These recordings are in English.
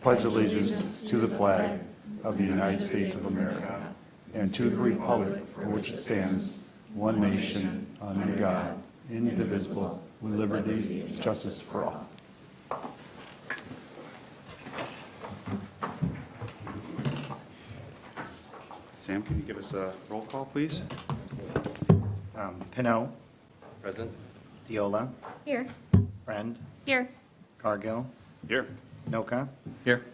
Pledge allegiance to the flag of the United States of America and to the republic for which it stands, one nation, under God, indivisible, with liberty and justice for all. Sam, can you give us a roll call, please? Pinot, Present. Diola, Here. Friend, Here. Cargill, Here. Noka, Here.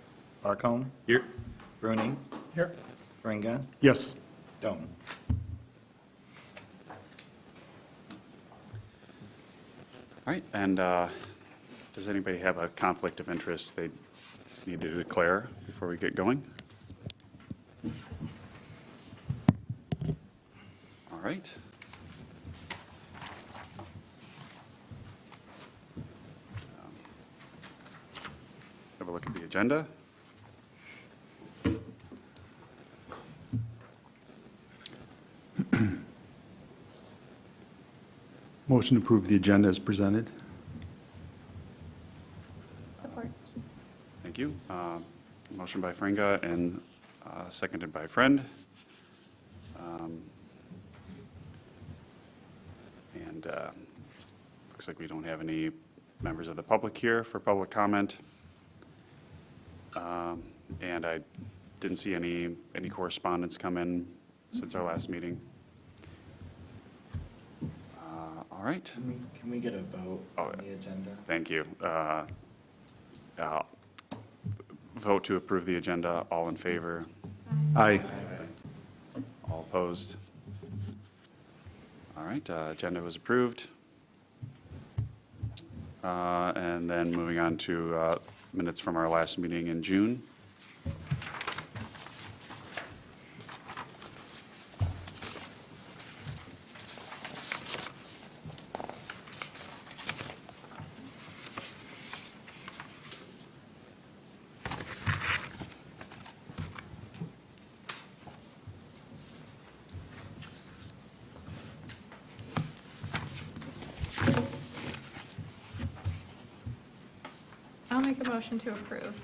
Barcombe, Here. Bruning, Here. Fringa, Yes. Dome. All right, and does anybody have a conflict of interest they need to declare before we get going? All right. Have a look at the agenda. Motion to approve the agenda as presented. Support. Thank you. Motion by Fringa and seconded by Friend. And looks like we don't have any members of the public here for public comment. And I didn't see any correspondence come in since our last meeting. All right. Can we get a vote on the agenda? Thank you. Vote to approve the agenda. All in favor? Aye. All opposed? All right, agenda was approved. And then moving on to minutes from our last meeting in June. I'll make a motion to approve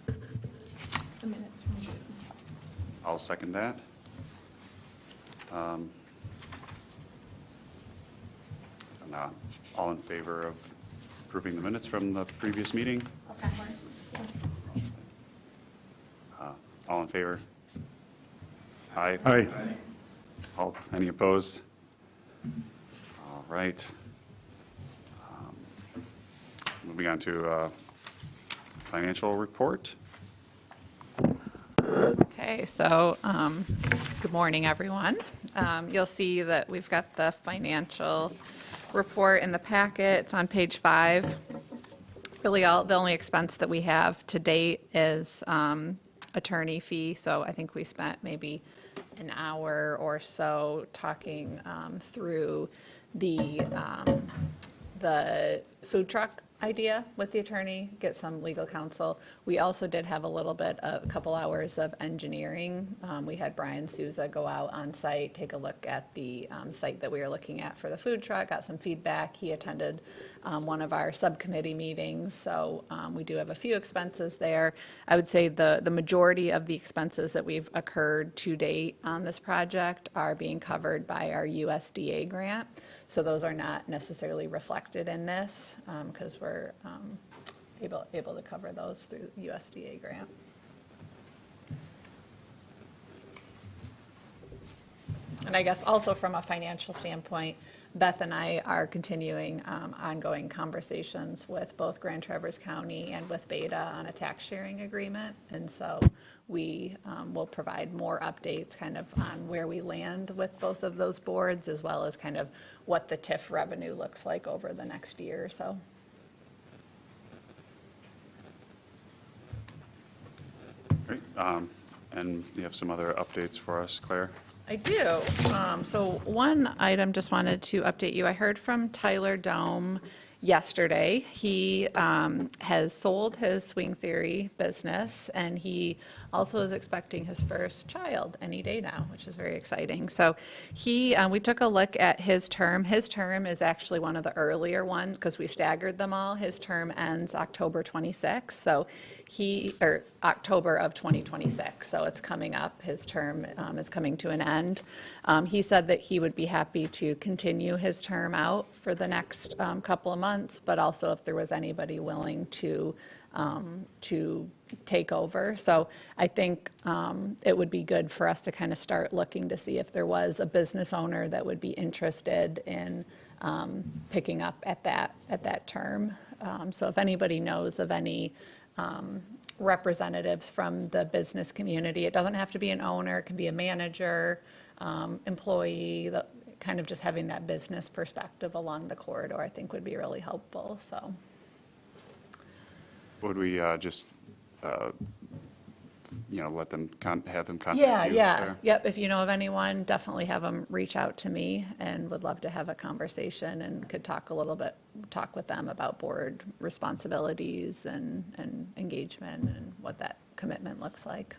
the minutes from June. I'll second that. And, all in favor of approving the minutes from the previous meeting? I'll support. All in favor? Aye. Aye. Any opposed? All right. Moving on to financial report. Okay, so good morning, everyone. You'll see that we've got the financial report in the packet. It's on page 5. Really, the only expense that we have to date is attorney fee. So I think we spent maybe an hour or so talking through the food truck idea with the attorney, get some legal counsel. We also did have a couple hours of engineering. We had Brian Souza go out on site, take a look at the site that we were looking at for the food truck, got some feedback. He attended one of our subcommittee meetings, so we do have a few expenses there. I would say the majority of the expenses that we've occurred to date on this project are being covered by our USDA grant. So those are not necessarily reflected in this because we're able to cover those through the USDA grant. And I guess also from a financial standpoint, Beth and I are continuing ongoing conversations with both Grand Traverse County and with Beta on a tax sharing agreement. And so we will provide more updates kind of on where we land with both of those boards, as well as kind of what the TIF revenue looks like over the next year or so. Great. And you have some other updates for us, Claire? I do. So one item, just wanted to update you. I heard from Tyler Dome yesterday. He has sold his Swing Theory business, and he also is expecting his first child any day now, which is very exciting. So we took a look at his term. His term is actually one of the earlier ones because we staggered them all. His term ends October 26th, or October of 2026, so it's coming up. His term is coming to an end. He said that he would be happy to continue his term out for the next couple of months, but also if there was anybody willing to take over. So I think it would be good for us to kind of start looking to see if there was a business owner that would be interested in picking up at that term. So if anybody knows of any representatives from the business community, it doesn't have to be an owner, it can be a manager, employee, kind of just having that business perspective along the corridor, I think would be really helpful, so. Would we just, let them, have them contact Yeah, you yeah, there? yep, if you know of anyone, definitely have them reach out to me, and would love to have a conversation and could talk with them about board responsibilities and engagement and what that commitment looks like.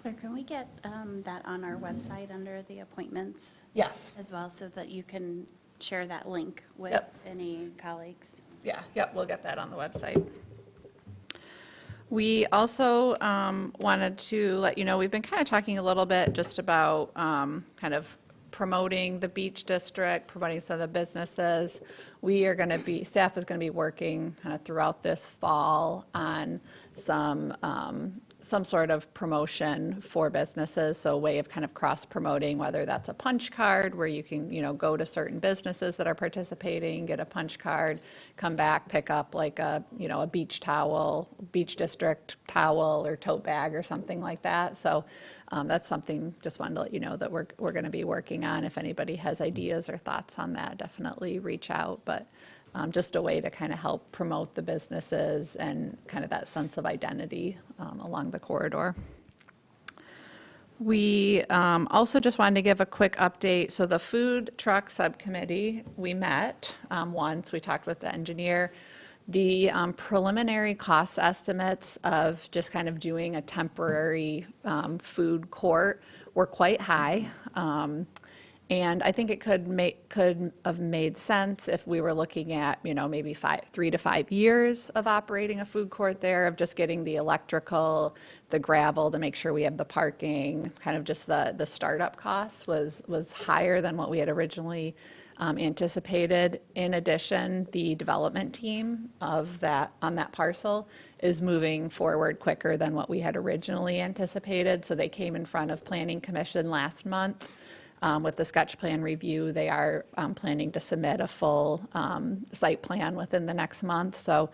Claire, can we get that on our website under the appointments Yes. as well, so that you can share that link with Yep. any colleagues? Yeah, yep, we'll get that on the website. We also wanted to let you know, we've been kind of talking a little bit just about kind of promoting the beach district, promoting some of the businesses. Staff is going to be working kind of throughout this fall on some sort of promotion for businesses, so a way of kind of cross-promoting, whether that's a punch card where you can, go to certain businesses that are participating, get a punch card, come back, pick up like a beach towel, beach district towel or tote bag or something like that. So that's something, just wanted to let you know that we're going to be working on. If anybody has ideas or thoughts on that, definitely reach out. But just a way to kind of help promote the businesses and kind of that sense of identity along the corridor. We also just wanted to give a quick update. So the food truck subcommittee, we met once, we talked with the engineer. The preliminary cost estimates of just kind of doing a temporary food court were quite high. And I think it could have made sense if we were looking at, maybe 3 to 5 years of operating a food court there, of just getting the electrical, the gravel to make sure we have the parking, kind of just the startup costs was higher than what we had originally anticipated. In addition, the development team on that parcel is moving forward quicker than what we had originally anticipated. So they came in front of Planning Commission last month. With the sketch plan review, they are planning to submit a full site plan within the next month. So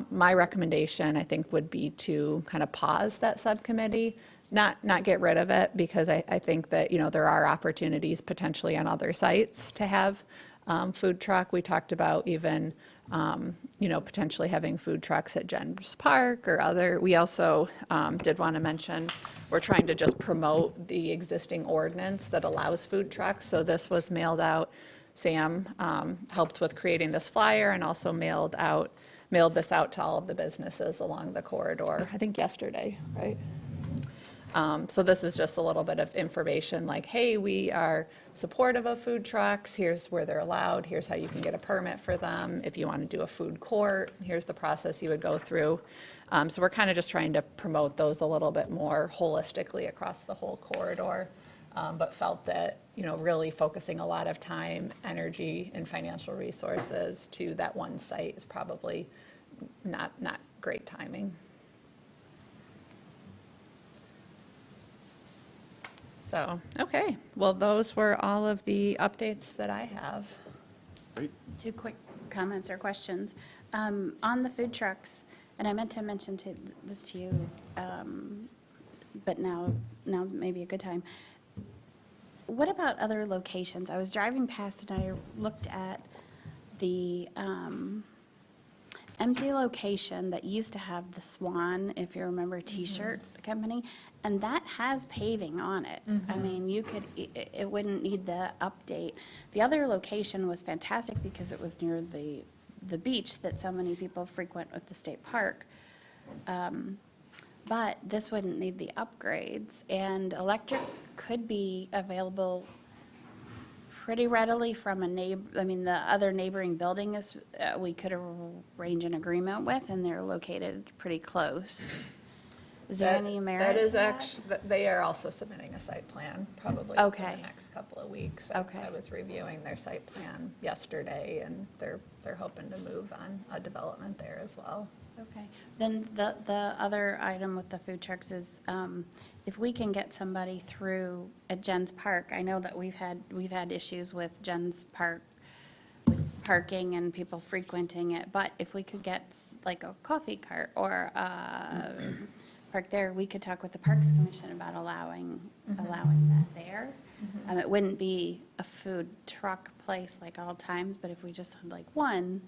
my recommendation, I think, would be to kind of pause that subcommittee, not get rid of it, because I think that, there are opportunities potentially on other sites to have food truck. We talked about even, potentially having food trucks at Jens Park or other. We also did want to mention, we're trying to just promote the existing ordinance that allows food trucks. So this was mailed out. Sam helped with creating this flyer and also mailed this out to all of the businesses along the corridor, I think yesterday, right? So this is just a little bit of information like, hey, we are supportive of food trucks. Here's where they're allowed. Here's how you can get a permit for them. If you want to do a food court, here's the process you would go through. So we're kind of just trying to promote those a little bit more holistically across the whole corridor, but felt that, really focusing a lot of time, energy, and financial resources to that one site is probably not great timing. So, okay, well, those were all of the updates that I have. Great. 2 quick comments or questions. On the food trucks, and I meant to mention this to you, but now's maybe a good time. What about other locations? I was driving past and I looked at the empty location that used to have the Swan, if you remember, T-shirt company, and that has paving on it. I mean, you could, it wouldn't need the update. The other location was fantastic because it was near the beach that so many people frequent with the state park. But this wouldn't need the upgrades, and electric could be available pretty readily from a neighbor. I mean, the other neighboring building is, we could arrange an agreement with, and they're located pretty close. Is there any merit That is to that? actually, they are also submitting a site plan, probably Okay. in the next couple of weeks. Okay. I was reviewing their site plan yesterday, and they're hoping to move on a development there as well. Okay, then the other item with the food trucks is, if we can get somebody through at Jen's Park, I know that we've had issues with Jen's Park, with parking and people frequenting it, but if we could get like a coffee cart or park there, we could talk with the Parks Commission about allowing that there. It wouldn't be a food truck place like all times, but if we just had like one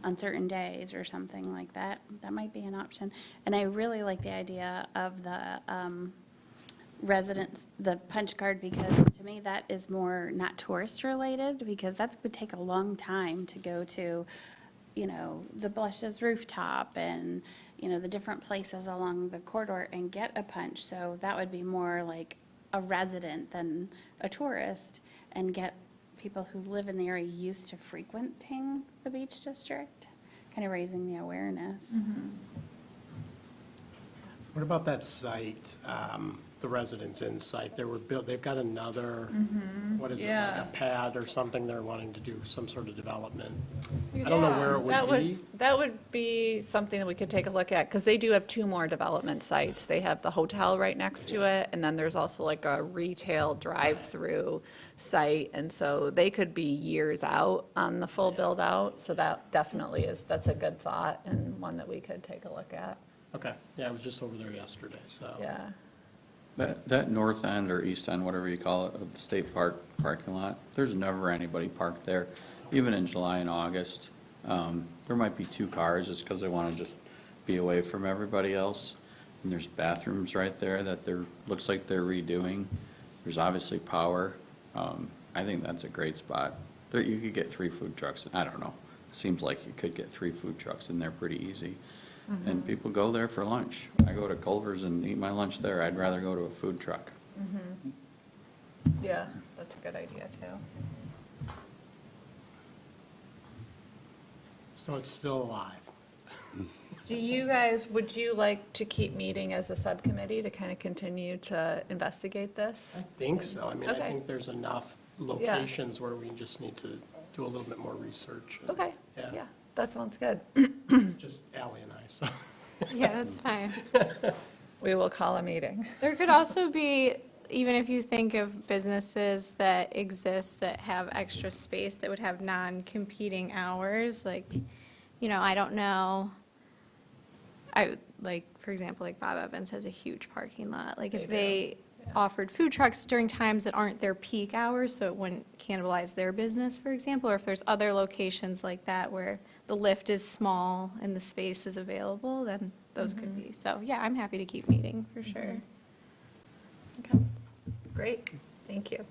on certain days or something like that, that might be an option. And I really like the idea of the residents, the punch card, because to me that is more not tourist related, because that would take a long time to go to, you know, the Blushes rooftop and, you know, the different places along the corridor and get a punch. So that would be more like a resident than a tourist, and get people who live in the area used to frequenting the beach district, kind of raising the awareness. What about that site, the Residence Inn site? They've got another, what is it, like Yeah. a pad or something, they're wanting to do some sort of development. I don't know where it That would be. That would be something that we could take a look at, because they do have 2 more development sites. They have the hotel right next to it, and then there's also like a retail drive-through site, and so they could be years out on the full build-out, so that definitely that's a good thought, and one that we could take a look at, Okay, yeah, I was just over there yesterday, so. yeah. That north end or east end, whatever you call it, of the state park parking lot, there's never anybody parked there, even in July and August. There might be 2 cars just because they want to just be away from everybody else. And there's bathrooms right there that looks like they're redoing. There's obviously power. I think that's a great spot. There, you could get 3 food trucks, I don't know. Seems like you could get 3 food trucks in there pretty easy. And people go there for lunch. I go to Culver's and eat my lunch there. I'd rather go to a food truck. Yeah, that's a good idea, too. So it's still alive. Do you guys, would you like to keep meeting as a subcommittee to kind of continue to investigate this? I think so. I mean, I Okay. think there's enough locations where we just need to do a little bit more research. and- Okay, Yeah. yeah, that sounds good. It's just Ally and I, so. Yeah, that's fine. We will call a meeting. There could also be, even if you think of businesses that exist that have extra space that would have non-competing hours, like, you know, I don't know. Like, for example, like Bob Evans has a huge parking lot. Like, if they offered food trucks during times that aren't their peak hours, so it wouldn't cannibalize their business, for example, or if there's other locations like that where the lift is small and the space is available, then those could be. So, yeah, I'm happy to keep meeting, for sure. Okay. Great, thank you.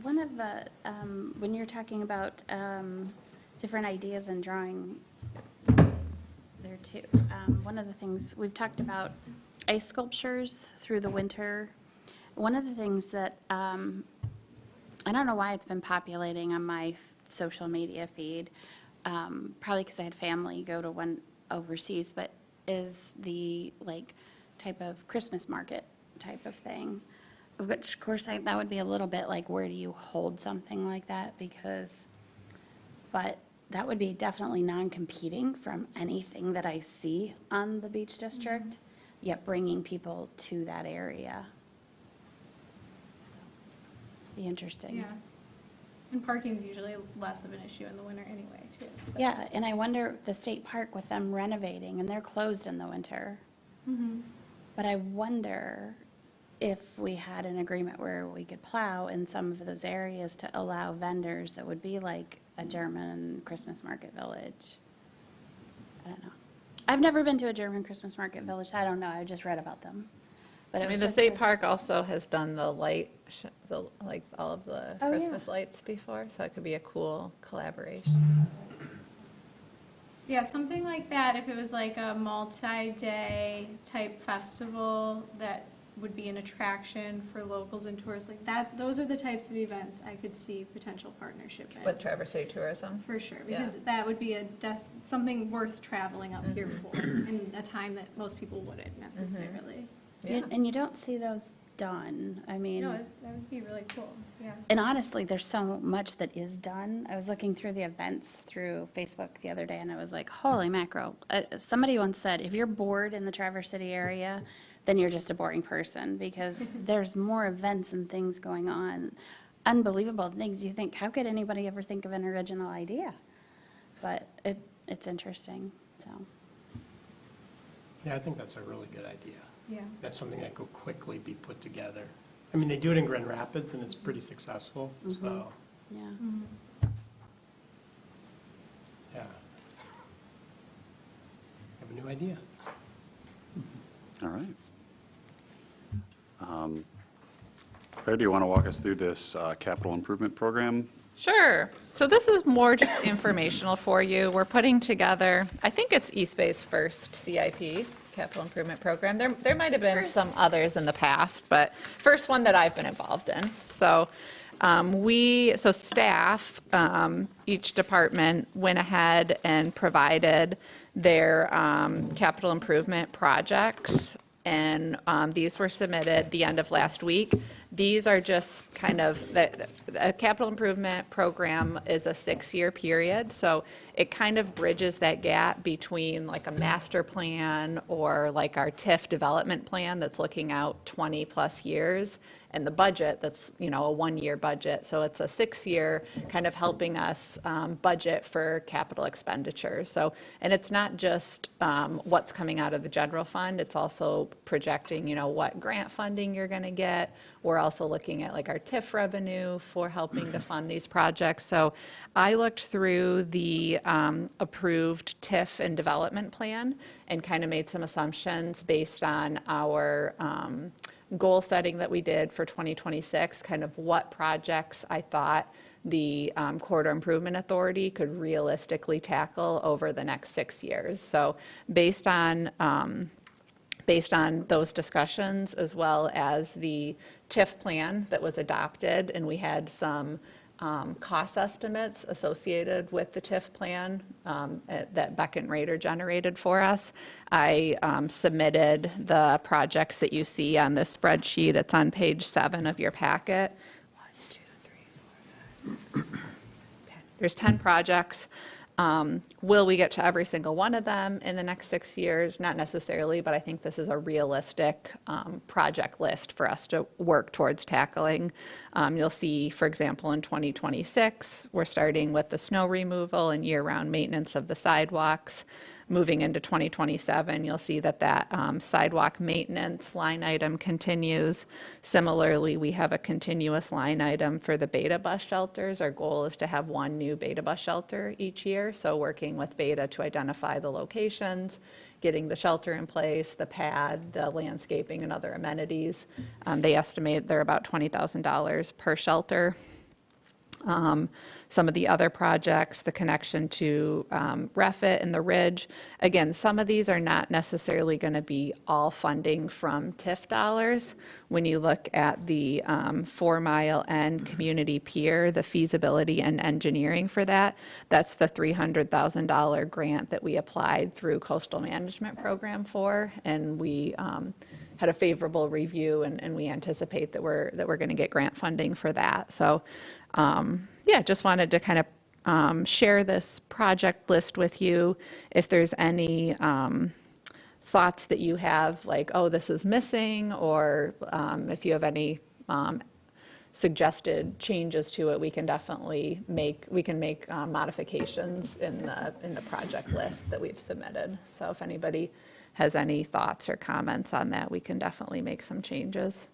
One of the, when you're talking about different ideas and drawing there too, one of the things, we've talked about ice sculptures through the winter. One of the things that, I don't know why it's been populating on my social media feed, probably because I had family go to one overseas, but is the like type of Christmas market type of thing. Which, of course, that would be a little bit like, where do you hold something like that? But that would be definitely non-competing from anything that I see on the beach district, yet bringing people to that area. Be interesting. Yeah. And parking's usually less of an issue in the winter anyway, too. so. Yeah, and I wonder, the state park with them renovating, and they're closed in the winter. But I wonder if we had an agreement where we could plow in some of those areas to allow vendors that would be like a German Christmas market village. I don't know. I've never been to a German Christmas market village. I don't know. I just read about them. But it I was mean, the just state a- park also has done the light, like all of the Oh, yeah. Christmas lights before, so it could be a cool collaboration. Yeah, something like that, if it was like a multi-day type festival that would be an attraction for locals and tourists, like that, those are the types of events I could see potential partnership in. With Traverse City Tourism. For sure, Yeah. because that would be something worth traveling up here for, in a time that most people wouldn't necessarily. Yeah. And you don't see those done. I mean. No, that would be really cool, yeah. And honestly, there's so much that is done. I was looking through the events through Facebook the other day, and I was like, holy mackerel. Somebody once said, if you're bored in the Traverse City area, then you're just a boring person, because there's more events and things going on. Unbelievable things. You think, how could anybody ever think of an original idea? But it's interesting, so. Yeah, I think that's a really good idea. Yeah. That's something that could quickly be put together. I mean, they do it in Grand Rapids, and it's pretty successful, so, Yeah. yeah. it's- I have a new idea. All right. Claire, do you want to walk us through this capital improvement program? Sure. So this is more just informational for you. We're putting together, I think it's East Bay's first CIP, Capital Improvement Program. There might have been some others in the past, but first one that I've been involved in. So staff, each department went ahead and provided their capital improvement projects, and these were submitted the end of last week. These are just kind of, a capital improvement program is a 6-year period, so it kind of bridges that gap between like a master plan or like our TIF development plan that's looking out 20-plus years, and the budget that's, a 1-year budget. So it's a 6-year kind of helping us budget for capital expenditures. So, and it's not just what's coming out of the general fund, it's also projecting, what grant funding you're going to get. We're also looking at like our TIF revenue for helping to fund these projects. So I looked through the approved TIF and development plan and kind of made some assumptions based on our goal setting that we did for 2026, kind of what projects I thought the Corridor Improvement Authority could realistically tackle over the next 6 years. So based on those discussions, as well as the TIF plan that was adopted, and we had some cost estimates associated with the TIF plan that Beckett Rader generated for us. I submitted the projects that you see on this spreadsheet. It's on page 7 of your packet. 1, 2, 3, 4, 5. 10. There's 10 projects. Will we get to every single one of them in the next 6 years? Not necessarily, but I think this is a realistic project list for us to work towards tackling. You'll see, for example, in 2026, we're starting with the snow removal and year-round maintenance of the sidewalks. Moving into 2027, you'll see that sidewalk maintenance line item continues. Similarly, we have a continuous line item for the Beta bus shelters. Our goal is to have 1 new Beta bus shelter each year, so working with Beta to identify the locations, getting the shelter in place, the pad, the landscaping, and other amenities. They estimate they're about $20,000 per shelter. Some of the other projects, the connection to Refit and the Ridge. Again, some of these are not necessarily going to be all funding from TIF dollars. When you look at the 4 Mile End Community Pier, the feasibility and engineering for that, that's the $300,000 grant that we applied through Coastal Management Program for, and we had a favorable review, and we anticipate that we're going to get grant funding for that. So just wanted to kind of share this project list with you. If there's any thoughts that you have, like, oh, this is missing, or if you have any suggested changes to it, we can definitely make modifications in the project list that we've submitted. So if anybody has any thoughts or comments on that, we can definitely make some changes.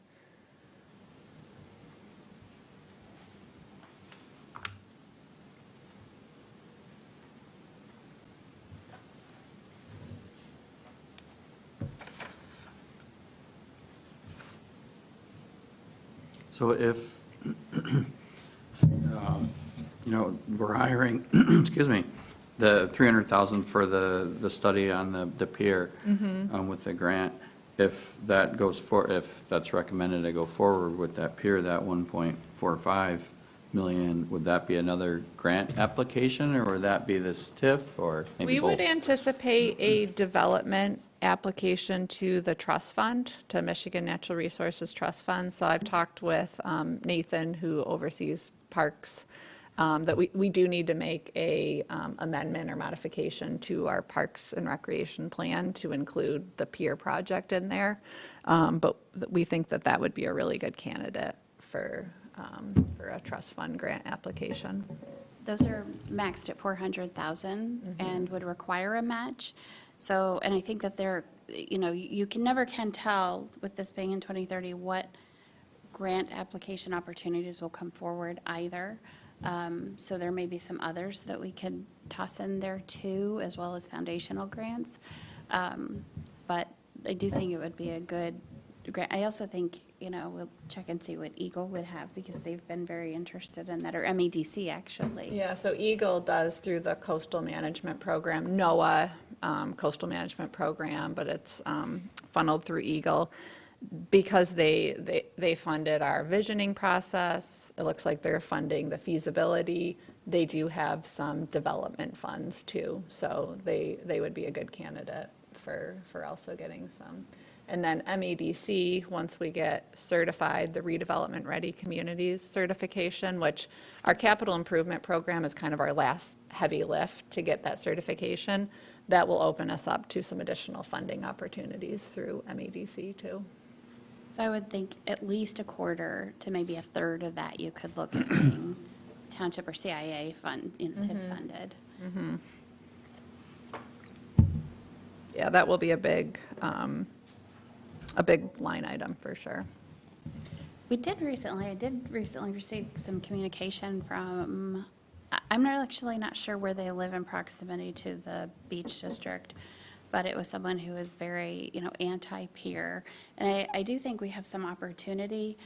So if, we're hiring, excuse me, the 300,000 for the study on the pier with the grant, if that if that's recommended to go forward with that pier, that 1.45 million, would that be another grant application, or would that be the TIF, or maybe We would both? anticipate a development application to the trust fund, to Michigan Natural Resources Trust Fund. So I've talked with Nathan, who oversees parks, that we do need to make a amendment or modification to our Parks and Recreation Plan to include the pier project in there. But we think that that would be a really good candidate for a trust fund grant application. Those are maxed at 400,000 and would require a match. So, and I think that you never can tell with this being in 2030 what grant application opportunities will come forward either. So there may be some others that we could toss in there too, as well as foundational grants. But I do think it would be a good grant. I also think, we'll check and see what Eagle would have, because they've been very interested in that, or MEDC actually. Yeah, so Eagle does through the Coastal Management Program, NOAA Coastal Management Program, but it's funneled through Eagle. Because they funded our visioning process, it looks like they're funding the feasibility. They do have some development funds too, so they would be a good candidate for also getting some. And then MEDC, once we get certified, the Redevelopment Ready Communities certification, which our capital improvement program is kind of our last heavy lift to get that certification, that will open us up to some additional funding opportunities through MEDC too. So I would think at least a quarter to maybe a third of that you could look at being township or CIA TIF funded. Yeah, that will be a big line item for sure. I did recently receive some communication from, I'm not sure where they live in proximity to the beach district, but it was someone who was very, anti-pier. And I do think we have some opportunity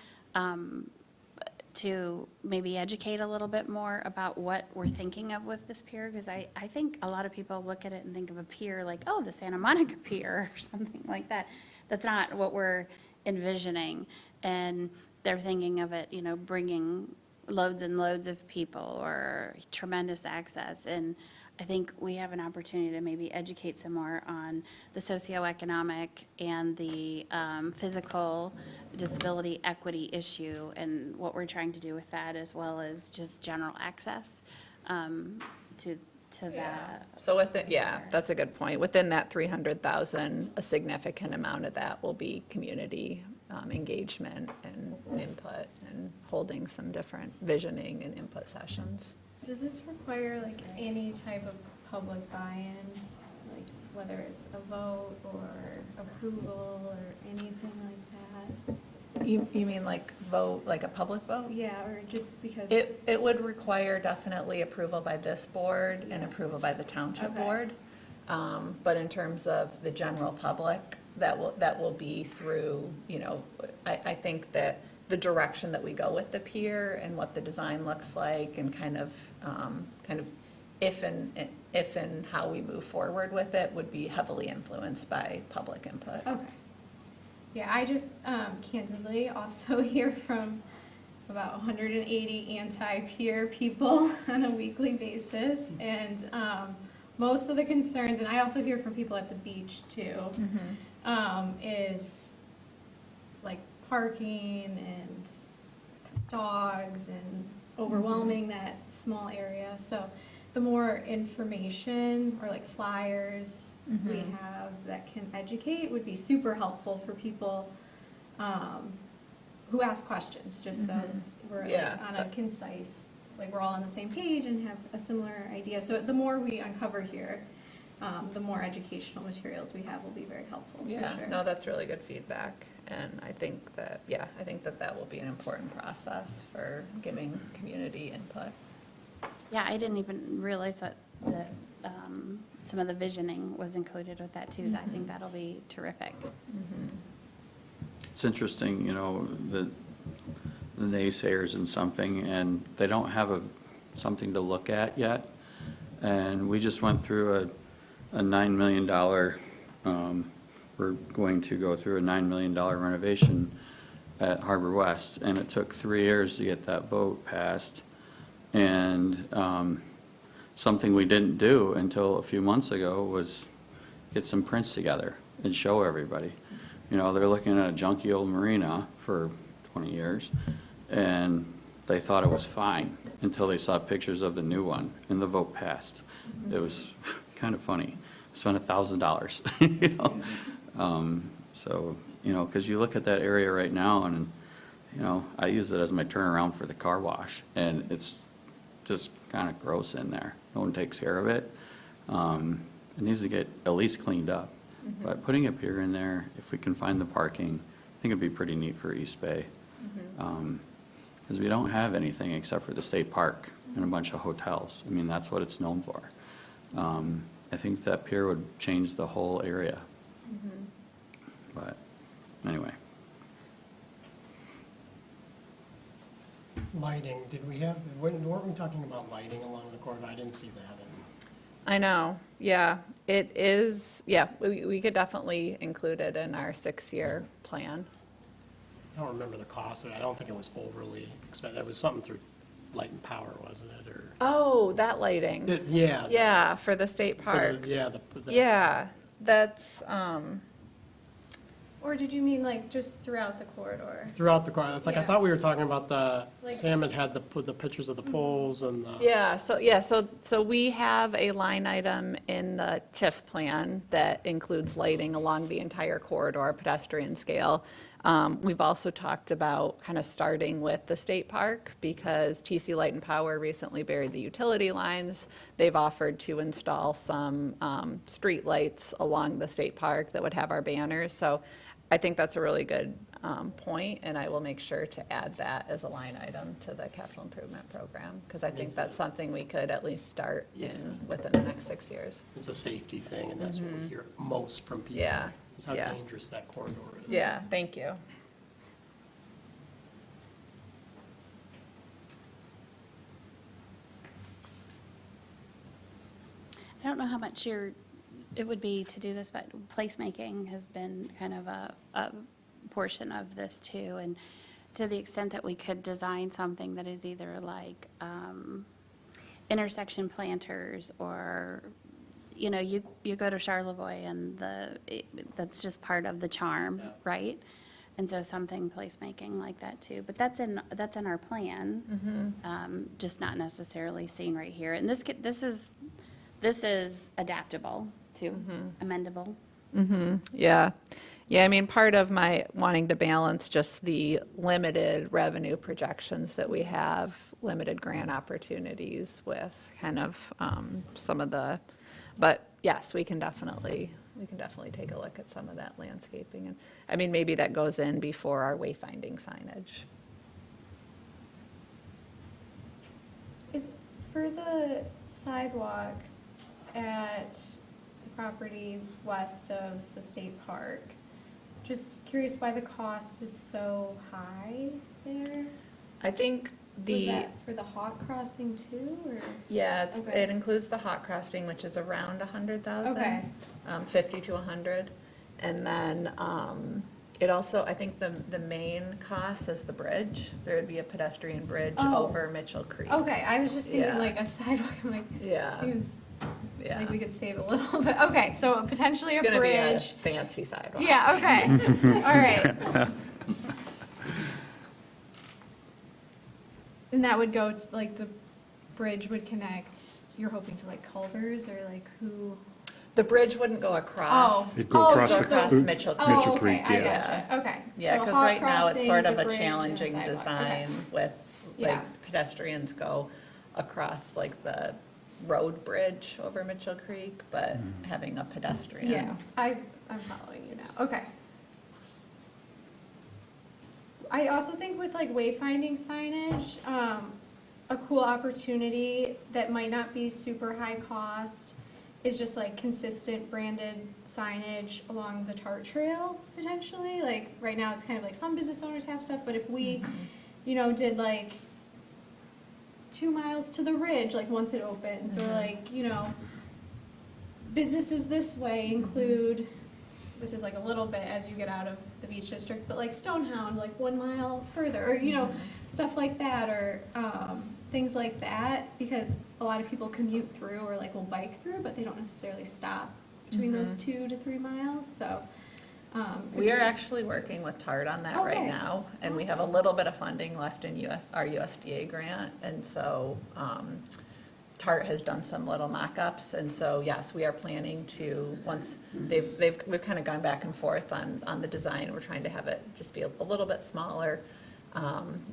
to maybe educate a little bit more about what we're thinking of with this pier, because I think a lot of people look at it and think of a pier like, oh, the Santa Monica Pier or something like that. That's not what we're envisioning. And they're thinking of it, bringing loads and loads of people or tremendous access. And I think we have an opportunity to maybe educate some more on the socioeconomic and the physical disability equity issue and what we're trying to do with that, as well as just general access to that. So that's a good point. Within that 300,000, a significant amount of that will be community engagement and input and holding some different visioning and input sessions. Does this require like any type of public buy-in, like whether it's a vote or approval or anything like that? You mean like vote, like a public vote? Yeah, or just because. It would require definitely approval by this board and approval by the township Okay. board. But in terms of the general public, that will be through, I think that the direction that we go with the pier and what the design looks like and kind of if and how we move forward with it would be heavily influenced by public input. Okay. Yeah, I just candidly also hear from about 180 anti-pier people on a weekly basis. And most of the concerns, and I also hear from people at the beach too, is like parking and dogs and overwhelming that small area. So the more information or like flyers we have that can educate would be super helpful for people who ask questions, just so we're Yeah, like on a concise, like we're all on the same page and have a similar idea. So the more we uncover here, the more educational materials we have will be very helpful, for Yeah, sure. no, that's really good feedback. And I think that will be an important process for giving community input. Yeah, I didn't even realize that some of the visioning was included with that too. I think that'll be terrific. It's interesting, the naysayers and something, and they don't have something to look at yet. And we just went through a $9 million, we're going to go through a $9 million renovation at Harbor West, and it took 3 years to get that vote passed. And something we didn't do until a few months ago was get some prints together and show everybody. You know, they're looking at a junky old marina for 20 years, and they thought it was fine until they saw pictures of the new one, and the vote passed. It was kind of funny. Spent $1,000, you know? So, you know, because you look at that area right now, and, you know, I use it as my turnaround for the car wash, and it's just kind of gross in there. No one takes care of it. It needs to get at least cleaned up. But putting a pier in there, if we can find the parking, I think it'd be pretty neat for East Bay. Because we don't have anything except for the state park and a bunch of hotels. I mean, that's what it's known for. I think that pier would change the whole area. But anyway. Lighting, did we have, weren't we talking about lighting along the corridor? I didn't see that. I know, yeah, it is, yeah, we could definitely include it in our 6-year plan. I don't remember the cost of it. I don't think it was overly expensive. It was something through Light and Power, wasn't it, or? Oh, that lighting. Yeah. Yeah, for the state park. Yeah, Yeah, that's, Or did you mean like just throughout the corridor? throughout the corridor. It's like, I Yeah. thought we were talking about Like- Sam had the pictures of the poles and the. yeah, so we have a line item in the TIF plan that includes lighting along the entire corridor, pedestrian scale. We've also talked about kind of starting with the state park, because TC Light and Power recently buried the utility lines. They've offered to install some street lights along the state park that would have our banners. So I think that's a really good point, and I will make sure to add that as a line item to the capital improvement program, because I think that's something we could at least start in within the next 6 years. It's a safety thing, and that's what we hear most from people. Yeah, Is how yeah. dangerous that corridor is. Yeah, thank you. I don't know how much it would be to do this, but placemaking has been kind of a portion of this too. And to the extent that we could design something that is either like intersection planters, or, you know, you go to Charlevoix and that's just part of the charm, right? And so something placemaking like that too. But that's in our plan, just not necessarily seen right here. And this is adaptable to, amendable. Yeah. Yeah, I mean, part of my wanting to balance just the limited revenue projections that we have, limited grant opportunities with kind of some of the, but yes, we can definitely take a look at some of that landscaping. And I mean, maybe that goes in before our wayfinding signage. Is for the sidewalk at the property west of the state park, just curious why the cost is so high there? I think Was that for the hawk crossing too, or? yeah, Okay. it includes the hot crossing, which is around 100,000. Okay. 50 to 100. And then it also, I think the main cost is the bridge. There would be a pedestrian bridge Oh. over Mitchell Creek. Okay, I was just thinking Yeah. like a sidewalk, I'm like, Yeah. seems Yeah. like we could save a little bit. Okay, so potentially It's a gonna be a bridge. fancy sidewalk. Yeah, okay, all right. And that would go to, like, the bridge would connect, you're hoping to like Culvers, or like who? The bridge wouldn't go across. It'd go Oh, across just the- across the- Mitchell Creek. Oh, Mitchell okay, Creek, I yeah. gotcha, okay. Yeah, So because hot right now it's crossing, sort the of a bridge, and challenging sidewalk. Okay. design with, Yeah. like, pedestrians go across like the road bridge over Mitchell Creek, but having a pedestrian. Yeah, I'm following you now, okay. I also think with like wayfinding signage, a cool opportunity that might not be super high cost is just like consistent branded signage along the TART trail potentially. Like right now, it's kind of like some business owners have stuff, but if we did like 2 miles to the ridge, like once it opens, or like, businesses this way include, this is like a little bit as you get out of the beach district, but like Stonehound, like 1 mile further, or, stuff like that, or, things like that, because a lot of people commute through or like will bike through, but they don't necessarily stop between those 2 to 3 miles, so. We are actually working with TART on that right Okay. now, and we have a Awesome. little bit of funding left in our USDA grant, and so TART has done some little mock-ups, and so yes, we are planning to, once we've kind of gone back and forth on the design. We're trying to have it just be a little bit smaller,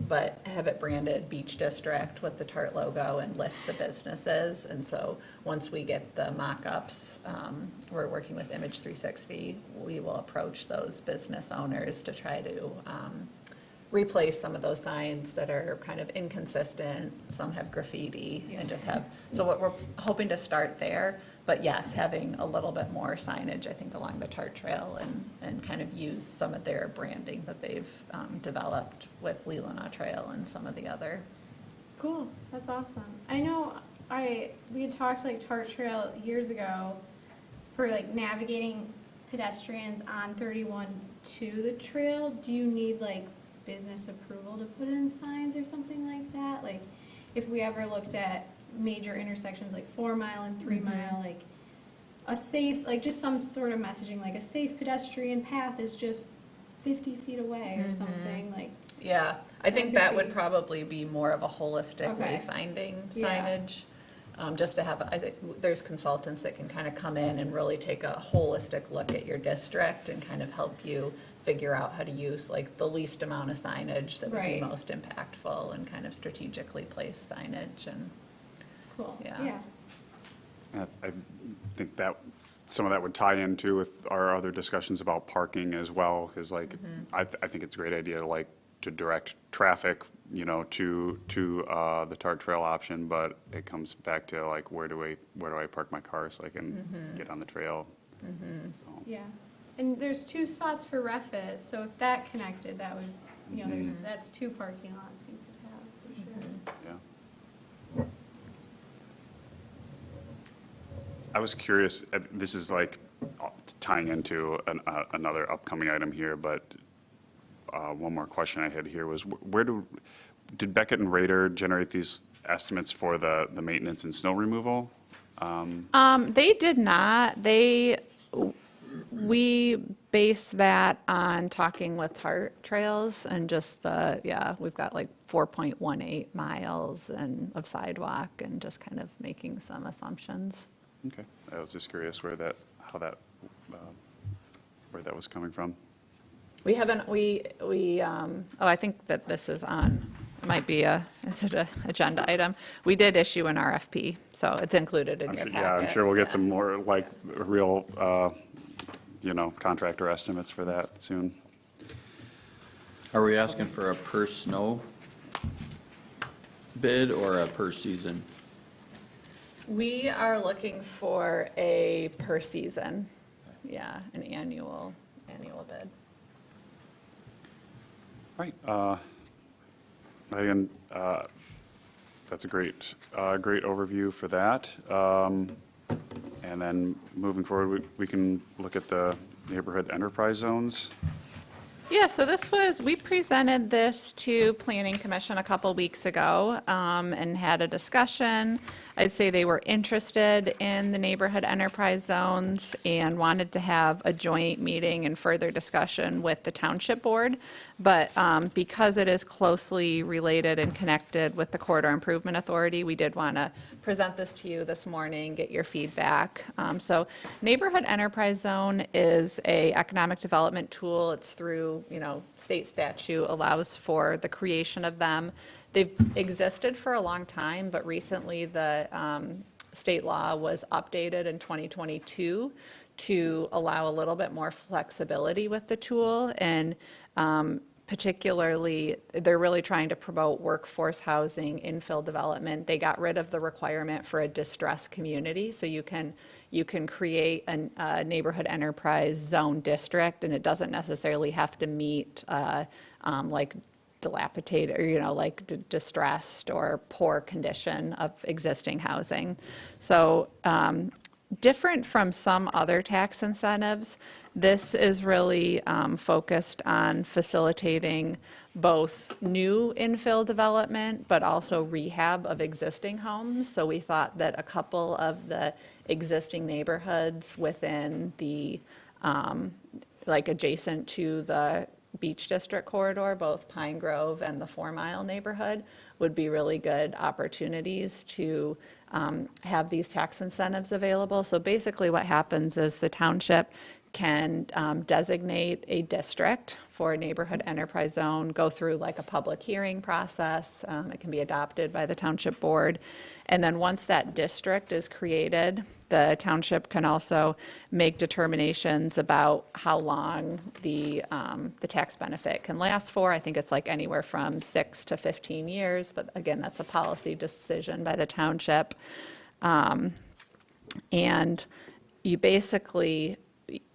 but have it branded Beach District with the TART logo and list the businesses. And so once we get the mock-ups, we're working with Image 360, we will approach those business owners to try to replace some of those signs that are kind of inconsistent. Some have graffiti and just have, so what we're hoping to start there. But yes, having a little bit more signage, I think, along the TART trail and kind of use some of their branding that they've developed with Leelanau Trail and some of the other. Cool, that's awesome. I know we had talked like TART Trail years ago for like navigating pedestrians on 31 to the trail. Do you need like business approval to put in signs or something like that? Like if we ever looked at major intersections like 4 Mile and 3 Mile, like a safe, like just some sort of messaging, like a safe pedestrian path is just 50 feet away or something, like. Yeah, I think That that could would be- probably be more of a holistic Okay. wayfinding Yeah. signage. Just to have, I think, there's consultants that can kind of come in and really take a holistic look at your district and kind of help you figure out how to use like the least amount of signage that would be Right. most impactful and kind of strategically place signage and, Cool, Yeah. yeah. I think that some of that would tie into with our other discussions about parking as well, because like, I think it's a great idea to direct traffic, to the TART Trail option, but it comes back to like, where do I park my car so I can get on the trail? So, Yeah, and there's 2 spots for Refit, so if that connected, that would, that's 2 parking lots you could have, for sure. yeah. I was curious, this is like tying into another upcoming item here, but one more question I had here was, did Beckett and Rader generate these estimates for the maintenance and snow removal? They did not. We based that on talking with TART Trails and just we've got like 4.18 miles of sidewalk and just kind of making some assumptions. Okay, I was just curious where that was coming from. We haven't, I think that this is on, might be is it an agenda item? We did issue an RFP, so it's included in your packet. Yeah, I'm sure we'll get some more like real, contractor estimates for that soon. Are we asking for a per snow bid or a per season? We are looking for a per season, an annual bid. Right. Again, that's a great overview for that. And then moving forward, we can look at the neighborhood enterprise zones. Yeah, so we presented this to Planning Commission a couple weeks ago and had a discussion. I'd say they were interested in the neighborhood enterprise zones and wanted to have a joint meeting and further discussion with the township board. But because it is closely related and connected with the Corridor Improvement Authority, we did want to present this to you this morning, get your feedback. So neighborhood enterprise zone is a economic development tool. It's through, state statute allows for the creation of them. They've existed for a long time, but recently the state law was updated in 2022 to allow a little bit more flexibility with the tool. And particularly, they're really trying to promote workforce housing, infill development. They got rid of the requirement for a distressed community, so you can create a neighborhood enterprise zone district, and it doesn't necessarily have to meet like dilapidated, or, like distressed or poor condition of existing housing. So different from some other tax incentives, this is really focused on facilitating both new infill development, but also rehab of existing homes. So we thought that a couple of the existing neighborhoods within the, like adjacent to the Beach District corridor, both Pine Grove and the 4 Mile neighborhood, would be really good opportunities to have these tax incentives available. So basically what happens is the township can designate a district for a neighborhood enterprise zone, go through like a public hearing process. It can be adopted by the township board. And then once that district is created, the township can also make determinations about how long the tax benefit can last for. I think it's like anywhere from 6 to 15 years, but again, that's a policy decision by the township. And you basically,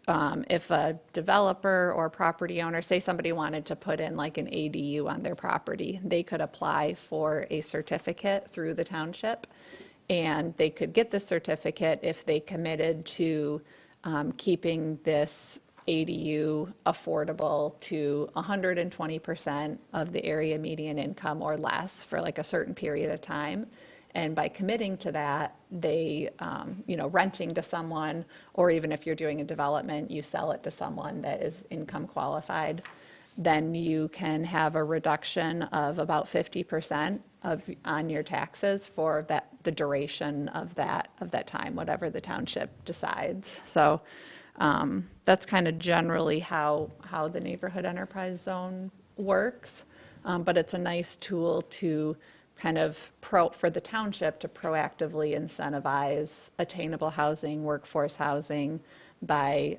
if a developer or property owner, say somebody wanted to put in like an ADU on their property, they could apply for a certificate through the township, and they could get the certificate if they committed to keeping this ADU affordable to 120% of the area median income or less for like a certain period of time. And by committing to that, they, renting to someone, or even if you're doing a development, you sell it to someone that is income qualified, then you can have a reduction of about 50% on your taxes for the duration of that time, whatever the township decides. So that's kind of generally how the neighborhood enterprise zone works. But it's a nice tool to kind of for the township to proactively incentivize attainable housing, workforce housing by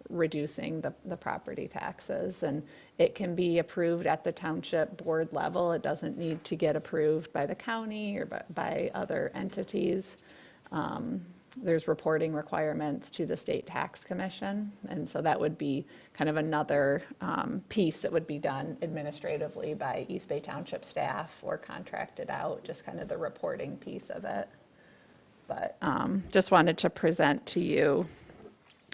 reducing the property taxes. And it can be approved at the township board level. It doesn't need to get approved by the county or by other entities. There's reporting requirements to the State Tax Commission, and so that would be kind of another piece that would be done administratively by East Bay Township staff or contracted out, just kind of the reporting piece of it. But just wanted to present to you.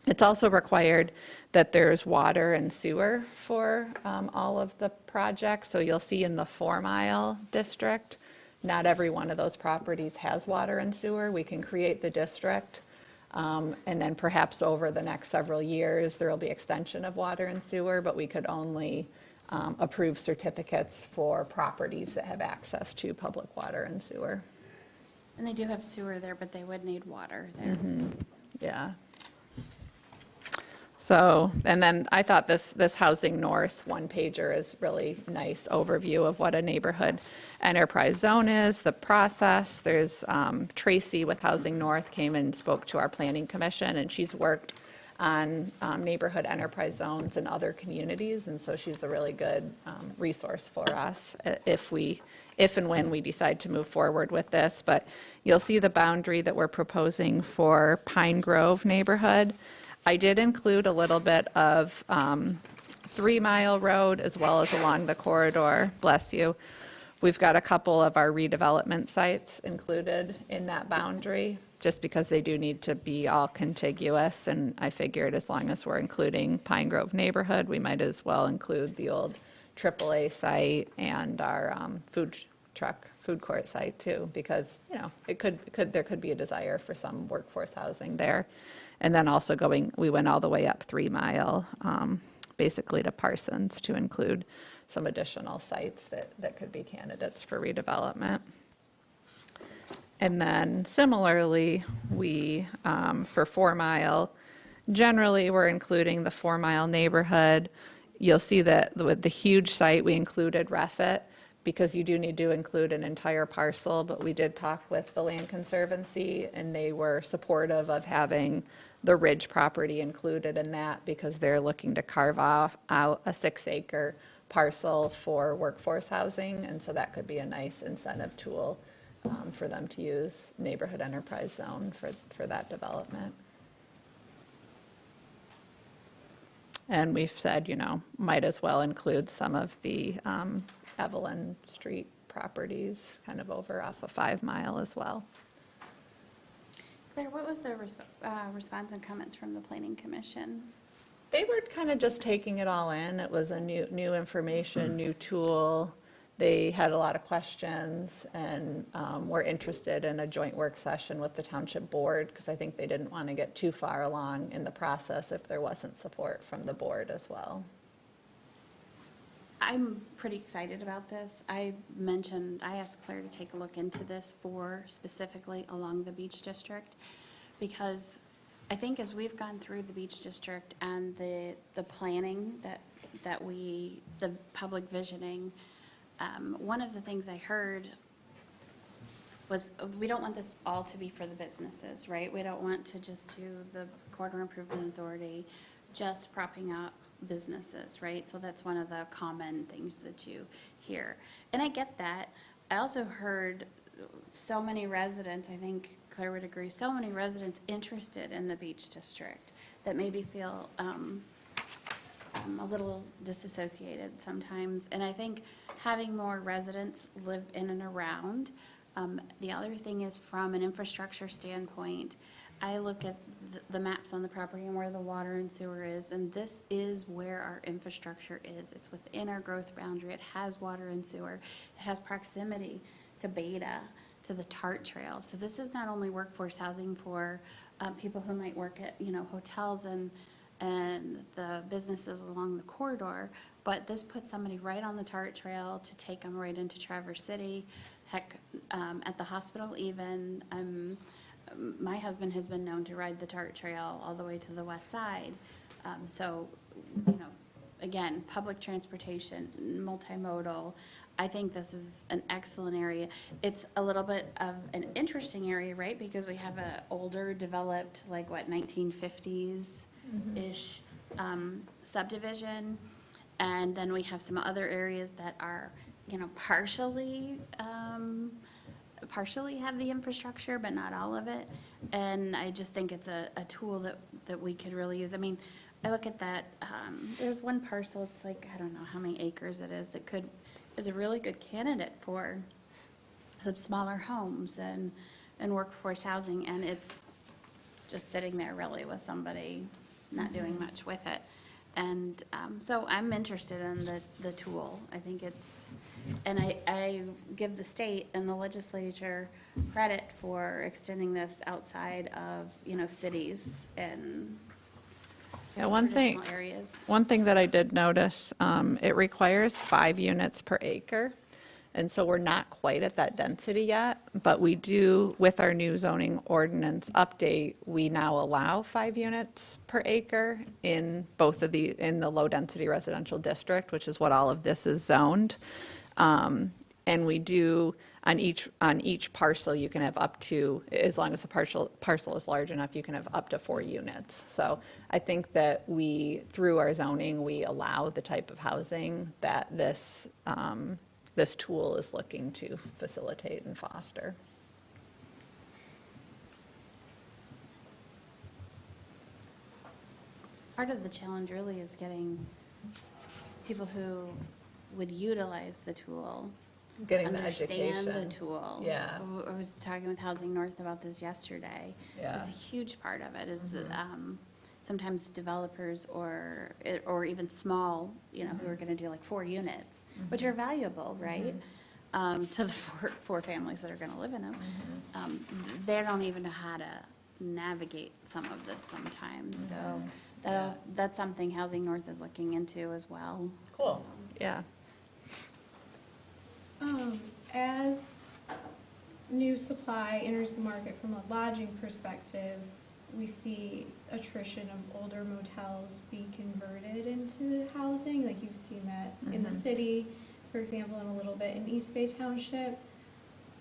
It's also required that there's water and sewer for all of the projects. So you'll see in the 4 Mile district, not every one of those properties has water and sewer. We can create the district, and then perhaps over the next several years, there will be extension of water and sewer, but we could only approve certificates for properties that have access to public water and sewer. And they do have sewer there, but they would need water there. Yeah. So, and then I thought this Housing North one-pager is really nice overview of what a neighborhood enterprise zone is, the process. There's Tracy with Housing North came and spoke to our planning commission, and she's worked on neighborhood enterprise zones in other communities, and so she's a really good resource for us if and when we decide to move forward with this. But you'll see the boundary that we're proposing for Pine Grove neighborhood. I did include a little bit of 3 Mile Road as well as along the corridor, bless you. We've got a couple of our redevelopment sites included in that boundary, just because they do need to be all contiguous, and I figured as long as we're including Pine Grove neighborhood, we might as well include the old AAA site and our food court site too, because, there could be a desire for some workforce housing there. And then also we went all the way up 3 Mile, basically to Parsons, to include some additional sites that could be candidates for redevelopment. And then similarly, we, for 4 Mile, generally we're including the 4 Mile neighborhood. You'll see that with the huge site, we included Refit, because you do need to include an entire parcel, but we did talk with the Land Conservancy, and they were supportive of having the Ridge property included in that, because they're looking to carve out a 6-acre parcel for workforce housing, and so that could be a nice incentive tool for them to use neighborhood enterprise zone for that development. And we've said, might as well include some of the Evelyn Street properties kind of over off of 5 Mile as well. Claire, what was the response and comments from the Planning Commission? They were kind of just taking it all in. It was a new information, new tool. They had a lot of questions and were interested in a joint work session with the township board because I think they didn't want to get too far along in the process if there wasn't support from the board as well. I'm pretty excited about this. I asked Claire to take a look into this for specifically along the Beach District, because I think as we've gone through the Beach District and the planning the public visioning, one of the things I heard was, we don't want this all to be for the businesses, right? We don't want to just do the Corridor Improvement Authority just propping up businesses, right? So that's one of the common things that you hear. And I get that. I also heard so many residents, I think Claire would agree, so many residents interested in the Beach District that maybe feel a little disassociated sometimes. And I think having more residents live in and around. The other thing is, from an infrastructure standpoint, I look at the maps on the property and where the water and sewer is, and this is where our infrastructure is. It's within our growth boundary. It has water and sewer. It has proximity to Beta, to the TART trail. So this is not only workforce housing for people who might work at, hotels and the businesses along the corridor, but this puts somebody right on the TART trail to take them right into Traverse City, heck, at the hospital even. My husband has been known to ride the TART trail all the way to the west side. So, again, public transportation, multimodal. I think this is an excellent area. It's a little bit of an interesting area, right? Because we have a older, developed, 1950s-ish subdivision. And then we have some other areas that are, partially have the infrastructure, but not all of it. And I just think it's a tool that we could really use. I mean, I look at that, there's one parcel, it's I don't know how many acres it is, that is a really good candidate for some smaller homes and workforce housing, and it's just sitting there really with somebody not doing much with it. And so I'm interested in the tool. I think and I give the state and the legislature credit for extending this outside of, cities and traditional areas. One thing that I did notice, it requires 5 units per acre. And so we're not quite at that density yet, but we do, with our new zoning ordinance update, we now allow 5 units per acre in in the low-density residential district, which is what all of this is zoned. And we do, on each parcel, you can have up to, as long as the parcel is large enough, you can have up to 4 units. So I think that through our zoning, we allow the type of housing that this tool is looking to facilitate and foster. Part of the challenge really is getting people who would utilize the tool, Getting the understand education. the tool. Yeah. I was talking with Housing North about this yesterday. Yeah. It's a huge part of it, is that sometimes developers or even small, who are going to do 4 units, which are valuable, right? To the four families that are going to live in them. They don't even know how to navigate some of this sometimes. So that's something Housing North is looking into as well. Cool. Yeah. As new supply enters the market from a lodging perspective, we see attrition of older motels be converted into housing, like you've seen that in the city, for example, and a little bit in East Bay Township.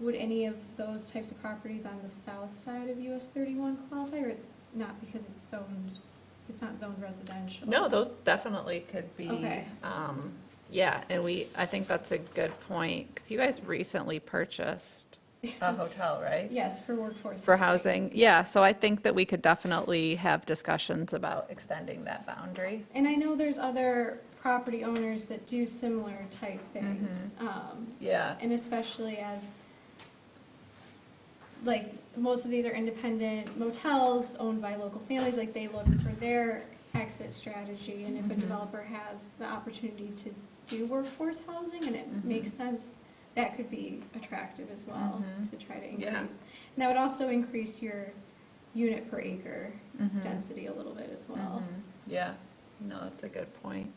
Would any of those types of properties on the south side of US 31 qualify, or not, because it's not zoned residential? No, those definitely could be. Okay. Yeah, and I think that's a good point, because you guys recently purchased A hotel, right? Yes, for workforce. For housing, yeah, so I think that we could definitely have discussions about extending that boundary. And I know there's other property owners that do similar type things. Yeah, And especially as, like, most of these are independent motels owned by local families, like, they look for their exit strategy, and if a developer has the opportunity to do workforce housing, and it makes sense, that could be attractive as well, to try to Yeah. increase. And that would also increase your unit per acre density a little bit as well. yeah, no, that's a good point.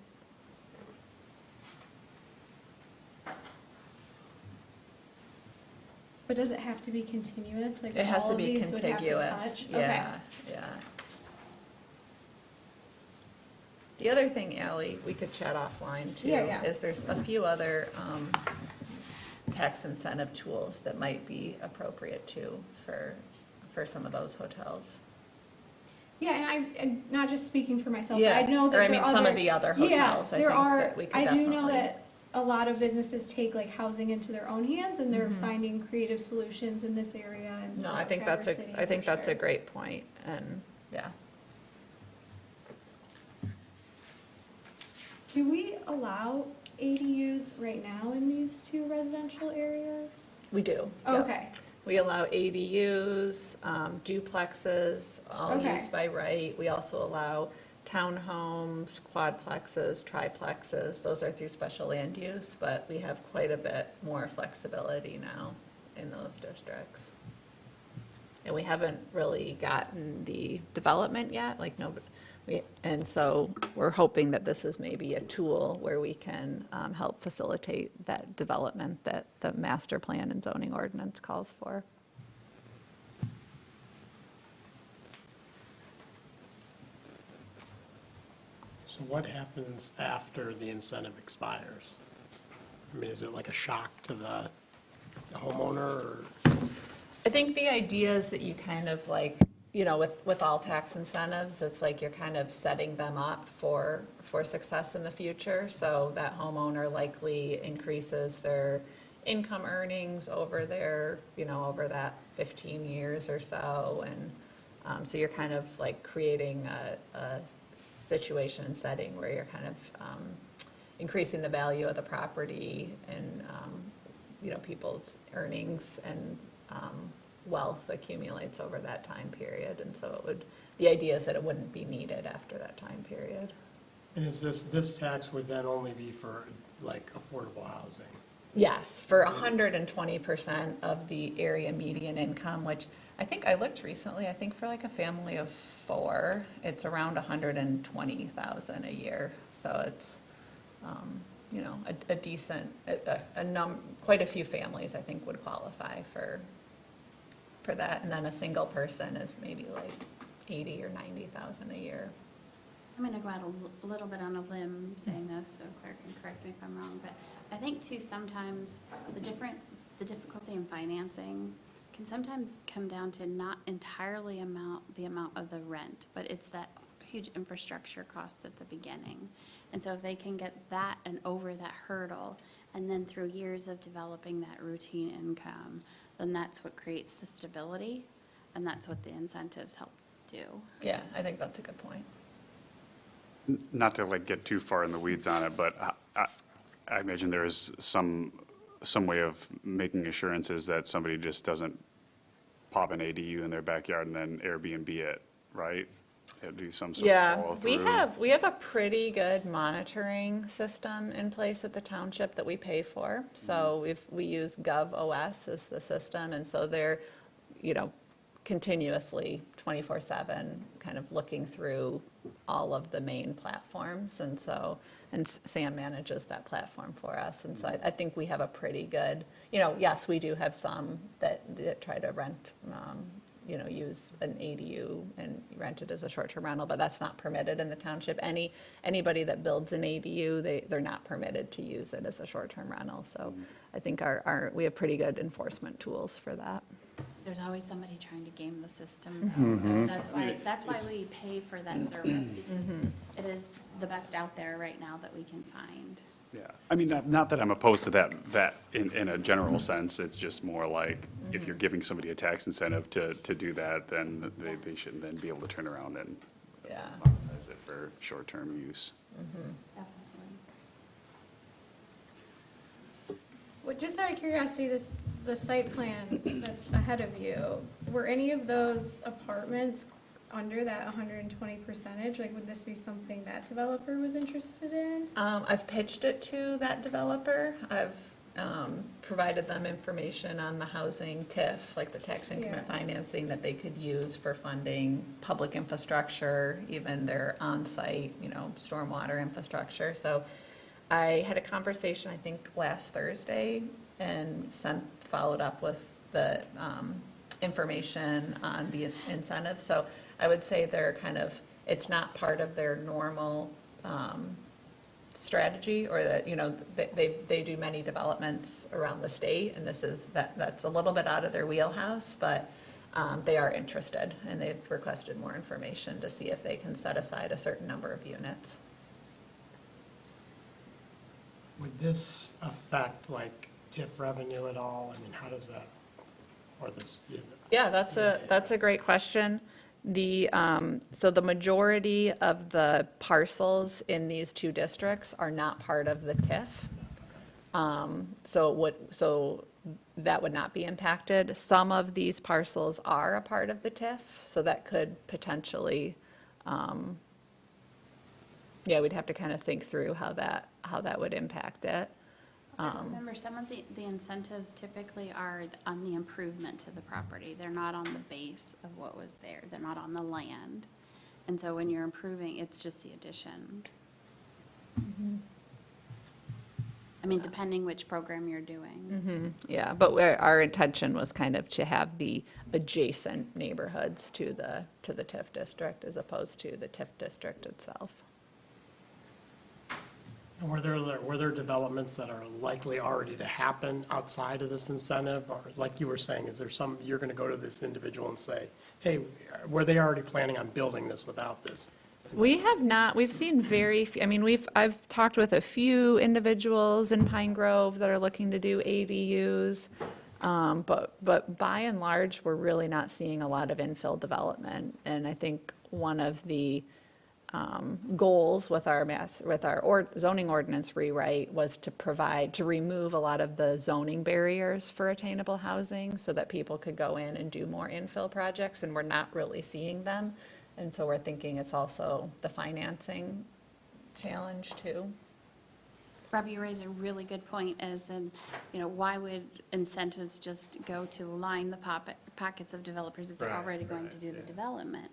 But does it have to be continuous, like It has all to of be these would have to contiguous, touch? Okay. yeah, yeah. The other thing, Ally, we could chat offline too. Yeah, yeah. Is there's a few other tax incentive tools that might be appropriate too for some of those hotels. Yeah, and not just speaking for myself, but Yeah, I know that or I there mean, are some of other- the other yeah, hotels, I there think are- that we could I do know definitely- that a lot of businesses take like housing into their own hands, and they're finding creative solutions in this area and No, I throughout think that's Traverse City, I think for that's a sure. great point, and, yeah. Do we allow ADUs right now in these two residential areas? We do. Oh, yep. okay, We allow ADUs, duplexes, all Okay. used by right. We also allow townhomes, quadplexes, triplexes. Those are through special land use, but we have quite a bit more flexibility now in those districts. And we haven't really gotten the development yet, like and so we're hoping that this is maybe a tool where we can help facilitate that development that the master plan and zoning ordinance calls for. So what happens after the incentive expires? I mean, is it like a shock to the homeowner, or? I think the idea is that you kind of like, with all tax incentives, it's like you're kind of setting them up for success in the future. So that homeowner likely increases their income earnings over over that 15 years or so. And so you're kind of like creating a situation and setting where you're kind of increasing the value of the property and, people's earnings and wealth accumulates over that time period. And so the idea is that it wouldn't be needed after that time period. And is this tax would then only be for like affordable housing? Yes, for 120% of the area median income, which I think I looked recently, I think for like a family of 4, it's around 120,000 a year. So it's, a decent, quite a few families I think would qualify for that. And then a single person is maybe like 80 or 90,000 a year. I'm going to go out a little bit on a limb saying this, so Claire can correct me if I'm wrong, but I think too, sometimes the difficulty in financing can sometimes come down to not entirely the amount of the rent, but it's that huge infrastructure cost at the beginning. And so if they can get that and over that hurdle, and then through years of developing that routine income, then that's what creates the stability, and that's what the incentives help do. Yeah, I think that's a good point. Not to like get too far in the weeds on it, but I imagine there is some way of making assurances that somebody just doesn't pop an ADU in their backyard and then Airbnb it, right? It'd do some sort of follow through. We have a pretty good monitoring system in place at the township that we pay for. So we use GovOS as the system, and so they're, continuously 24/7 kind of looking through all of the main platforms. And so, Sam manages that platform for us. And so I think we have a pretty good, yes, we do have some that try to rent, use an ADU and rent it as a short-term rental, but that's not permitted in the township. Anybody that builds an ADU, they're not permitted to use it as a short-term rental. So I think we have pretty good enforcement tools for that. There's always somebody trying to game the system, so that's why we pay for that service, because it is the best out there right now that we can find. Yeah, I mean, not that I'm opposed to that in a general sense, it's just more like, if you're giving somebody a tax incentive to do that, then they should then be able to turn around and Yeah. monetize it for short-term use. Well, just out of curiosity, the site plan that's ahead of you, were any of those apartments under that 120 percentage? Like, would this be something that developer was interested in? I've pitched it to that developer. I've provided them information on the housing TIF, like the tax increment Yeah. financing that they could use for funding public infrastructure, even their on-site, stormwater infrastructure. So I had a conversation, I think, last Thursday, and followed up with the information on the incentive. So I would say they're it's not part of their normal strategy, or that, they do many developments around the state, and that's a little bit out of their wheelhouse, but they are interested, and they've requested more information to see if they can set aside a certain number of units. Would this affect like TIF revenue at all? I mean, how does that, or this? Yeah, that's a great question. So the majority of the parcels in these two districts are not part of the TIF. So that would not be impacted. Some of these parcels are a part of the TIF, so that could potentially, we'd have to kind of think through how that would impact it. Remember, some of the incentives typically are on the improvement to the property. They're not on the base of what was there. They're not on the land. And so when you're improving, it's just the addition. I mean, depending which program you're doing. Yeah, but our intention was kind of to have the adjacent neighborhoods to the TIF district as opposed to the TIF district itself. And were there developments that are likely already to happen outside of this incentive? Or like you were saying, is there some, you're going to go to this individual and say, hey, were they already planning on building this without this? We have not, we've seen very few, I've talked with a few individuals in Pine Grove that are looking to do ADUs, but by and large, we're really not seeing a lot of infill development. And I think one of the goals with our zoning ordinance rewrite was to remove a lot of the zoning barriers for attainable housing so that people could go in and do more infill projects, and we're not really seeing them. And so we're thinking it's also the financing challenge too. Rob, you raise a really good point, as in, why would incentives just go to line the pockets of developers if they're already going to do the development?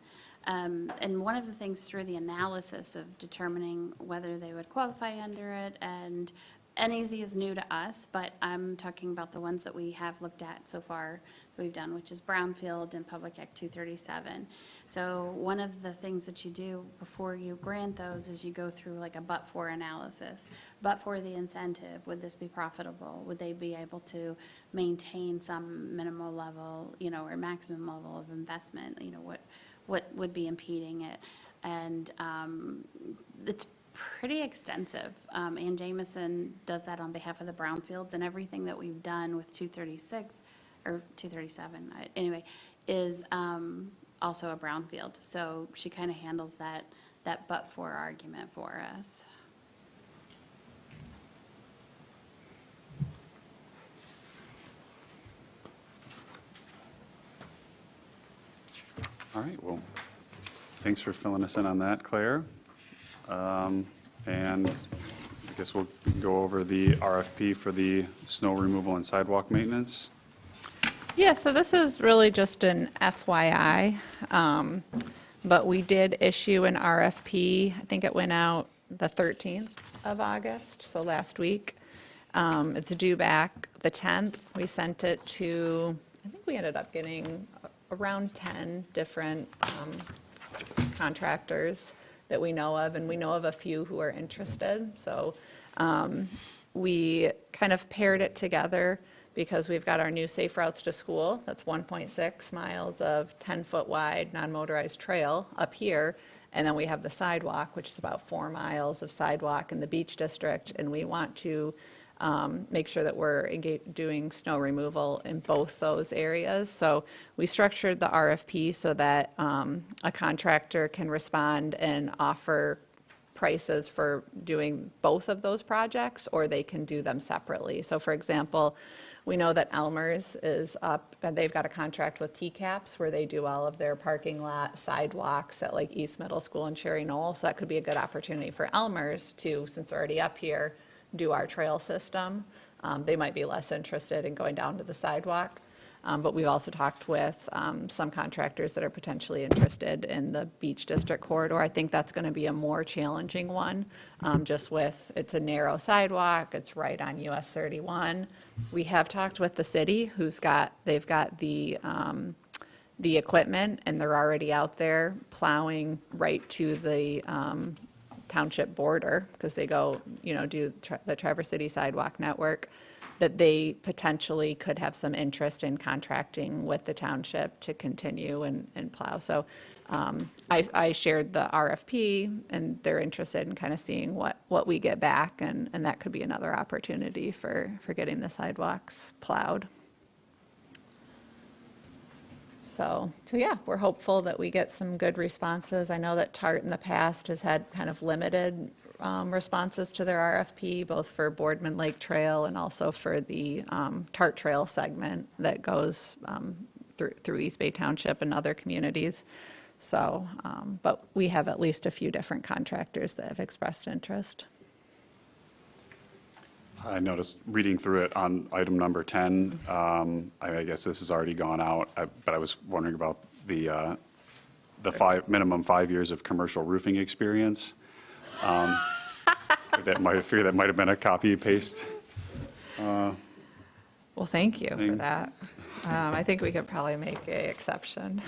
And one of the things through the analysis of determining whether they would qualify under it, and NAZ is new to us, but I'm talking about the ones that we have looked at so far that we've done, which is Brownfield and Public Act 237. So one of the things that you do before you grant those is you go through like a but-for analysis. But for the incentive, would this be profitable? Would they be able to maintain some minimal level, or maximum level of investment? What would be impeding it? And it's pretty extensive. Ann Jameson does that on behalf of the Brownfields, and everything that we've done with 236, or 237, anyway, is also a Brownfield. So she kind of handles that but-for argument for us. All right, well, thanks for filling us in on that, Claire. And I guess we'll go over the RFP for the snow removal and sidewalk maintenance. Yeah, so this is really just an FYI, but we did issue an RFP. I think it went out the 13th of August, so last week. It's due back the 10th. We sent it to, I think we ended up getting around 10 different contractors that we know of, and we know of a few who are interested. So we kind of paired it together because we've got our new Safe Routes to School. That's 1.6 miles of 10-foot wide non-motorized trail up here. And then we have the sidewalk, which is about 4 miles of sidewalk in the Beach District. And we want to make sure that we're doing snow removal in both those areas. So we structured the RFP so that a contractor can respond and offer prices for doing both of those projects, or they can do them separately. So for example, we know that Elmer's is up, and they've got a contract with TCAPS where they do all of their parking lot sidewalks at like East Middle School and Cherry Knoll. So that could be a good opportunity for Elmer's to, since they're already up here, do our trail system. They might be less interested in going down to the sidewalk. But we've also talked with some contractors that are potentially interested in the Beach District corridor. I think that's going to be a more challenging one, just with, it's a narrow sidewalk, it's right on US 31. We have talked with the city, they've got the equipment, and they're already out there plowing right to the township border, because they go, do the Traverse City Sidewalk Network, that they potentially could have some interest in contracting with the township to continue and plow. So I shared the RFP, and they're interested in kind of seeing what we get back, and that could be another opportunity for getting the sidewalks plowed. So yeah, we're hopeful that we get some good responses. I know that TART in the past has had kind of limited responses to their RFP, both for Boardman Lake Trail and also for the TART Trail segment that goes through East Bay Township and other communities. So, but we have at least a few different contractors that have expressed interest. I noticed, reading through it on item number 10, I guess this has already gone out, but I was wondering about the minimum 5 years of commercial roofing experience. That might have been a copy paste. Well, thank you for Thing. that. I think we could probably make an exception.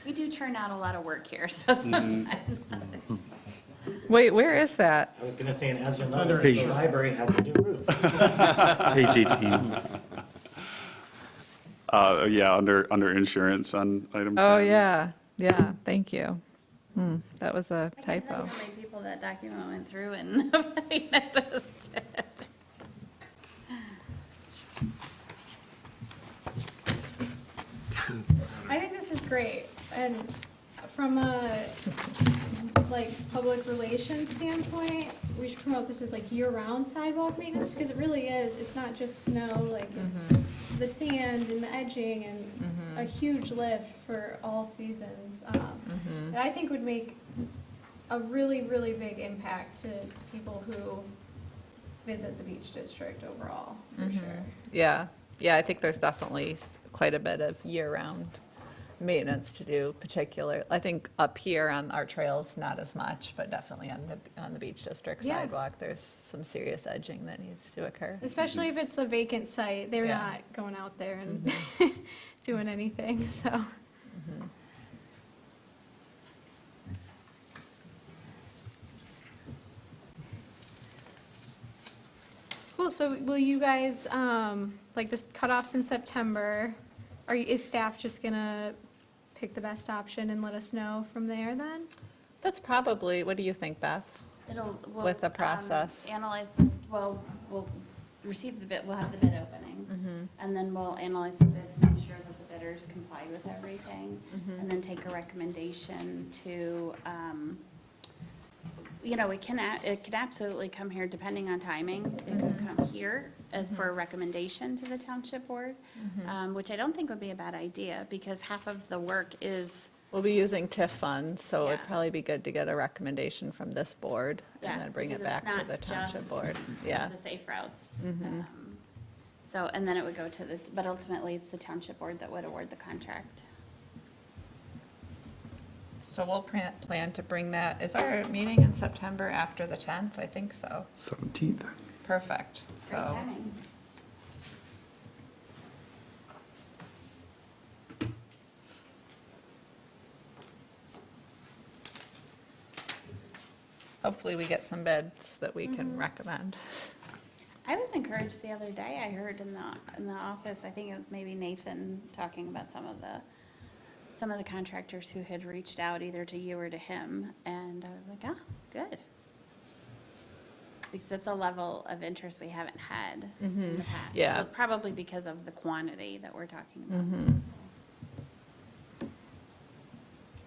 We do churn out a lot of work here, so sometimes that is. Wait, where is that? I was gonna say, and as you'll under notice, the insurance. library has a new roof. Page 18. Yeah, under insurance on item 10. Oh, yeah, thank you. That was a I can't tell typo. you how many people that document went through and noticed it. I think this is great, and from a, public relations standpoint, we should promote this as year-round sidewalk maintenance, because it really is, it's not just snow, it's the sand and the edging and a huge lift for all seasons. That I think would make a really, really big impact to people who visit the Beach District overall, for sure. Yeah, I think there's definitely quite a bit of year-round maintenance to do, I think up here on our trails, not as much, but definitely on the Beach District Yeah. sidewalk, there's some serious edging that needs to occur. Especially if it's a vacant site, they're Yeah. not going out there and doing anything, so. Cool, so will you guys, this cutoff's in September, is staff just gonna pick the best option and let us know from there then? That's probably, what do you think, Beth? We'll, With the process. Analyze, we'll receive the bid, we'll have the bid opening. Mm-hmm. And then we'll analyze the bids, make sure that the bidders comply with everything. Mm-hmm. And then take a recommendation to, it can absolutely come here depending on timing. It could come here as for a recommendation to the township board, which I don't think would be a bad idea, because half of the work is, We'll be using TIF funds, so it'd Yeah. probably be good to get a recommendation from this board and then bring it because back it's to the not township just board. Yeah, the safe routes. So, and then it would go to but ultimately, it's the township board that would award the contract. so we'll plan to bring that, is our meeting in September after the 10th? I think so. 17th. Perfect, Great so. timing. Hopefully we get some bids that we can recommend. I was encouraged the other day, I heard in the office, I think it was maybe Nathan talking about some of the contractors who had reached out either to you or to him, and I was like, good. because it's a level of interest we haven't had in the past. Yeah. Well, probably because of the quantity that we're talking about.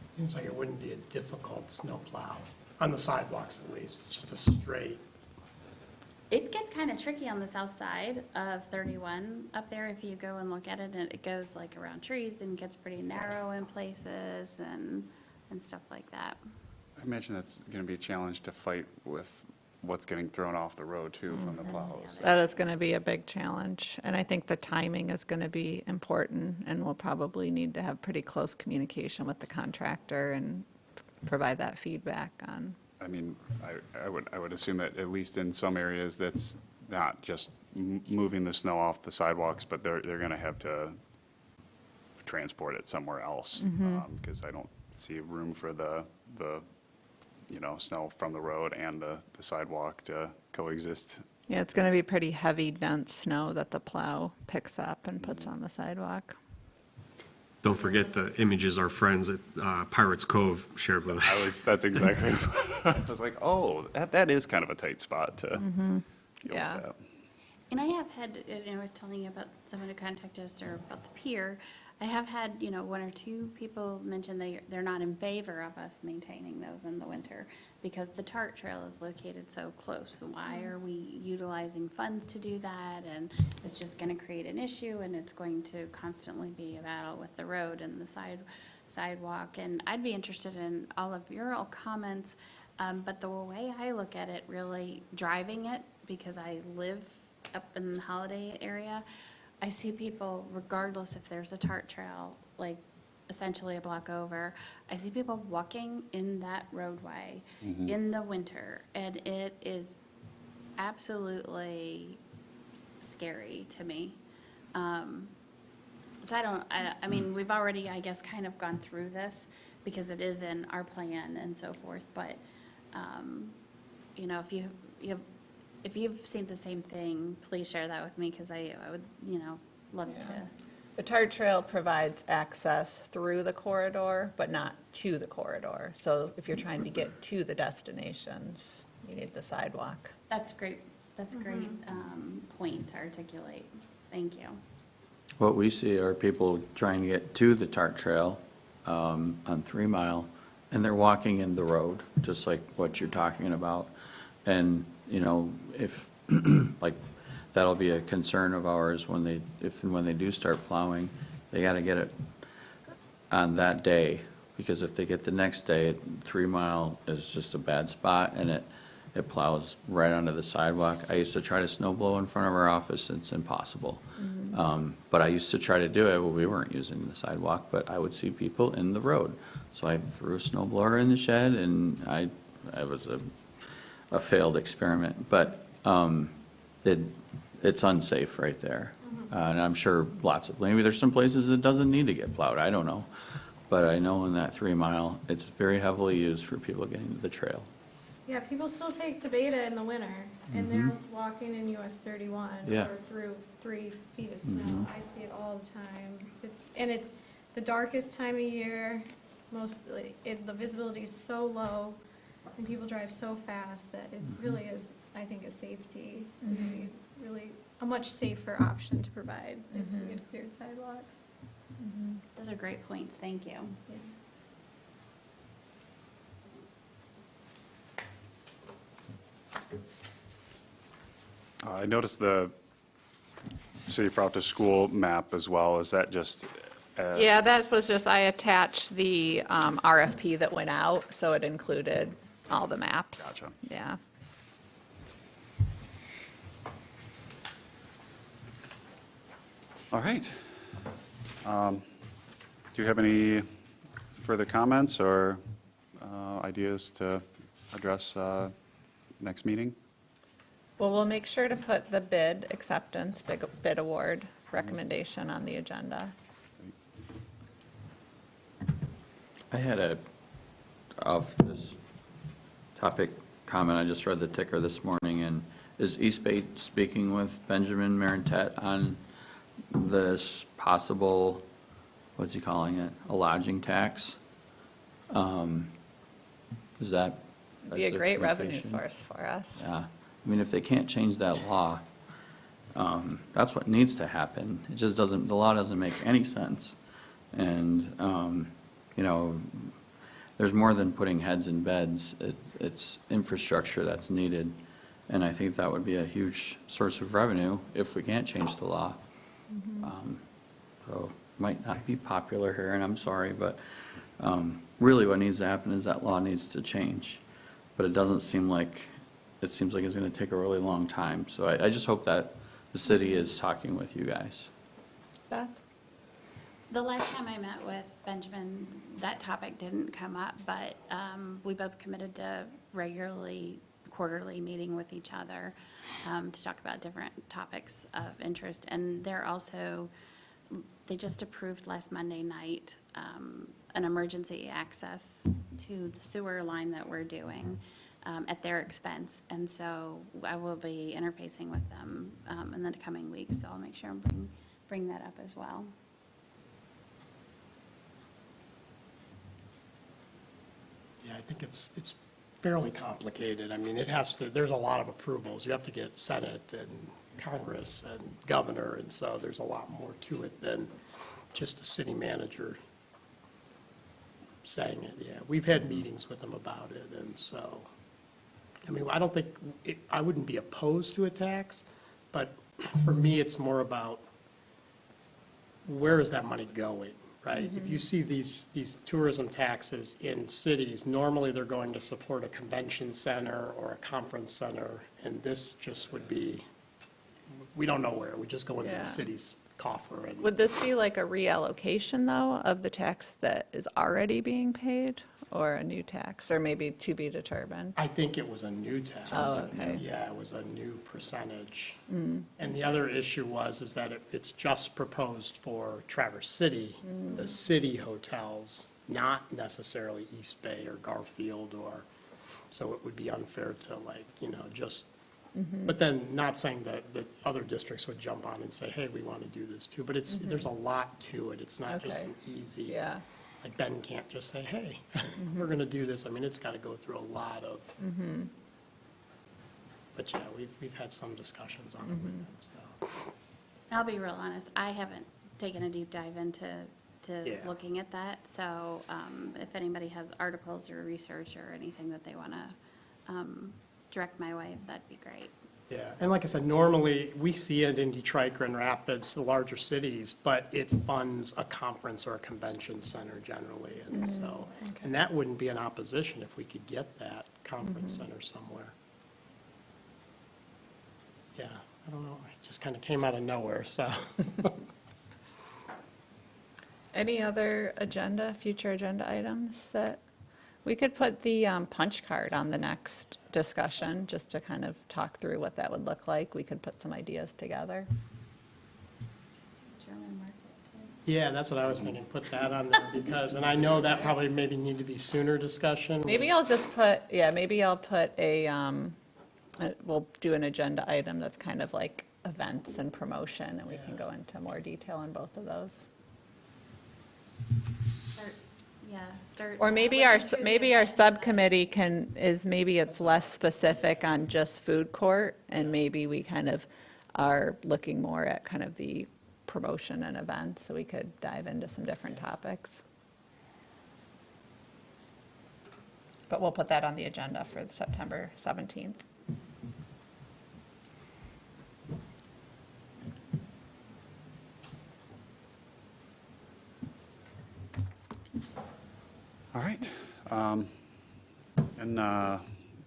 Seems like it wouldn't be a difficult snowplow, on the sidewalks at least. It's just a straight, It gets kind of tricky on the south side of 31 up there if you go and look at it, and it goes like around trees and gets pretty narrow in places and stuff like that. I imagine that's going to be a challenge to fight with what's getting thrown off the road too from the plows. That is going to be a big challenge, and I think the timing is going to be important, and we'll probably need to have pretty close communication with the contractor and provide that feedback on. I mean, I would assume that at least in some areas, that's not just moving the snow off the sidewalks, but they're going to have to transport it somewhere else. Because I don't see room for the snow from the road and the sidewalk to coexist. Yeah, it's going to be pretty heavy, dense snow that the plow picks up and puts on the sidewalk. Don't forget the images our friends at Pirates Cove shared with us. That's exactly, I was like, oh, that is kind of a tight spot to deal with Yeah. that. And I have had, I was telling you about someone who contacted us or about the pier. I have had, one or two people mention they're not in favor of us maintaining those in the winter because the TART trail is located so close. Why are we utilizing funds to do that? And it's just going to create an issue, and it's going to constantly be a battle with the road and the sidewalk. And I'd be interested in all of your comments, but the way I look at it, really driving it, because I live up in the Holiday area, I see people, regardless if there's a TART trail, like essentially a block over, I see people walking in that roadway in the winter, and it is absolutely scary to me. So I mean, we've already, I guess, kind of gone through this because it is in our plan and so forth, but, if you've seen the same thing, please share that with me, because I would, love to. The TART trail provides access through the corridor, but not to the corridor. So if you're trying to get to the destinations, you need the sidewalk. That's great. That's a great point to articulate. Thank you. What we see are people trying to get to the TART trail on 3 Mile, and they're walking in the road, just like what you're talking about. And, if, like, that'll be a concern of ours when they do start plowing, they got to get it on that day, because if they get the next day, 3 Mile is just a bad spot, and it plows right onto the sidewalk. I used to try to snow blow in front of our office, it's impossible. But I used to try to do it, well, we weren't using the sidewalk, but I would see people in the road. So I threw a snow blower in the shed, and I was a failed experiment, but it's unsafe right there. And I'm sure maybe there's some places it doesn't need to get plowed, I don't know. But I know in that 3 Mile, it's very heavily used for people getting to the trail. Yeah, people still take the Beta in the winter, and they're walking in US 31 Yeah. or through 3 feet of snow. I see it all the time. It's the darkest time of year, mostly, the visibility is so low, and people drive so fast that it really is, I think, a safety, really a much safer option to provide if we had cleared sidewalks. Those are great points. Thank you. I noticed the safe route to school map as well. Is that just? Yeah, that was just, I attached the RFP that went out, so it included all the maps. Gotcha. Yeah. All right. Do you have any further comments or ideas to address next meeting? Well, we'll make sure to put the bid acceptance, bid award recommendation on the agenda. I had of this topic comment, I just read the ticker this morning, and is East Bay speaking with Benjamin Marentet on this possible, what's he calling it, a lodging tax? Is that? Be a that's their great revenue communication? source for us. Yeah, I mean, if they can't change that law, that's what needs to happen. It just doesn't, the law doesn't make any sense. And, you know, there's more than putting heads in beds. It's infrastructure that's needed. And I think that would be a huge source of revenue if we can't change the law. So, might not be popular here, and I'm sorry, but really what needs to happen is that law needs to change. But it doesn't seem like, it seems like it's going to take a really long time. So I just hope that the city is talking with you guys. Beth? The last time I met with Benjamin, that topic didn't come up, but we both committed to regularly, quarterly meeting with each other to talk about different topics of interest. And they're also, they just approved last Monday night an emergency access to the sewer line that we're doing at their expense. And so I will be interfacing with them in the coming weeks, so I'll make sure and bring that up as well. Yeah, I think it's fairly complicated. I mean, it has to, there's a lot of approvals. You have to get Senate and Congress and governor, and so there's a lot more to it than just a city manager saying it. Yeah, we've had meetings with them about it, and so, I mean, I don't think, I wouldn't be opposed to a tax, but for me, it's more about where is that money going, right? If you see these tourism taxes in cities, normally they're going to support a convention center or a conference center, and this just would be, we don't know where, we just go into Yeah. the city's coffer and. Would this be like a reallocation, though, of the tax that is already being paid, or a new tax, or maybe to be determined? I think it was a new tax. Oh, okay. Yeah, it was a new percentage. And the other issue is that it's just proposed for Traverse City, the city hotels, not necessarily East Bay or Garfield or, so it would be unfair to just, but then not saying that other districts would jump on and say, hey, we want to do this too, but there's a lot to it. It's not just Okay. an easy. Yeah. Like Ben can't just say, hey, we're going to do this. I mean, it's got to go through a lot of, but yeah, we've had some discussions on it with them, so. I'll be real honest, I haven't taken a deep dive into Yeah. looking at that. So if anybody has articles or research or anything that they want to direct my way, that'd be great. Yeah, and like I said, normally, we see it in Detroit, Grand Rapids, the larger cities, but it funds a conference or a convention center generally, and so, and that wouldn't be an opposition if we could get that conference center somewhere. Yeah, I don't know, it just kind of came out of nowhere, so. Any other future agenda items that, we could put the punch card on the next discussion, just to kind of talk through what that would look like. We could put some ideas together. German market, Yeah, that's what I was thinking, put that on there, because, and I know that probably maybe need to be sooner discussion. Maybe I'll just put, maybe I'll put we'll do an agenda item that's kind of like events and promotion, and we can go into more detail on both of those. start. Or maybe looking our, through the maybe our agenda. subcommittee maybe it's less specific on just food court, and maybe we kind of are looking more at kind of the promotion and events, so we could dive into some different topics. But we'll put that on the agenda for September 17th. All right. And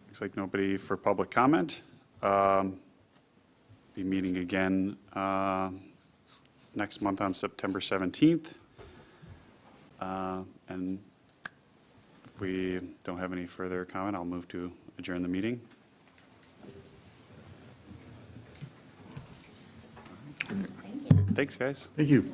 looks like nobody for public comment. Be meeting again next month on September 17th. And if we don't have any further comment, I'll move to adjourn the meeting. Thank you. Thanks, guys. Thank you.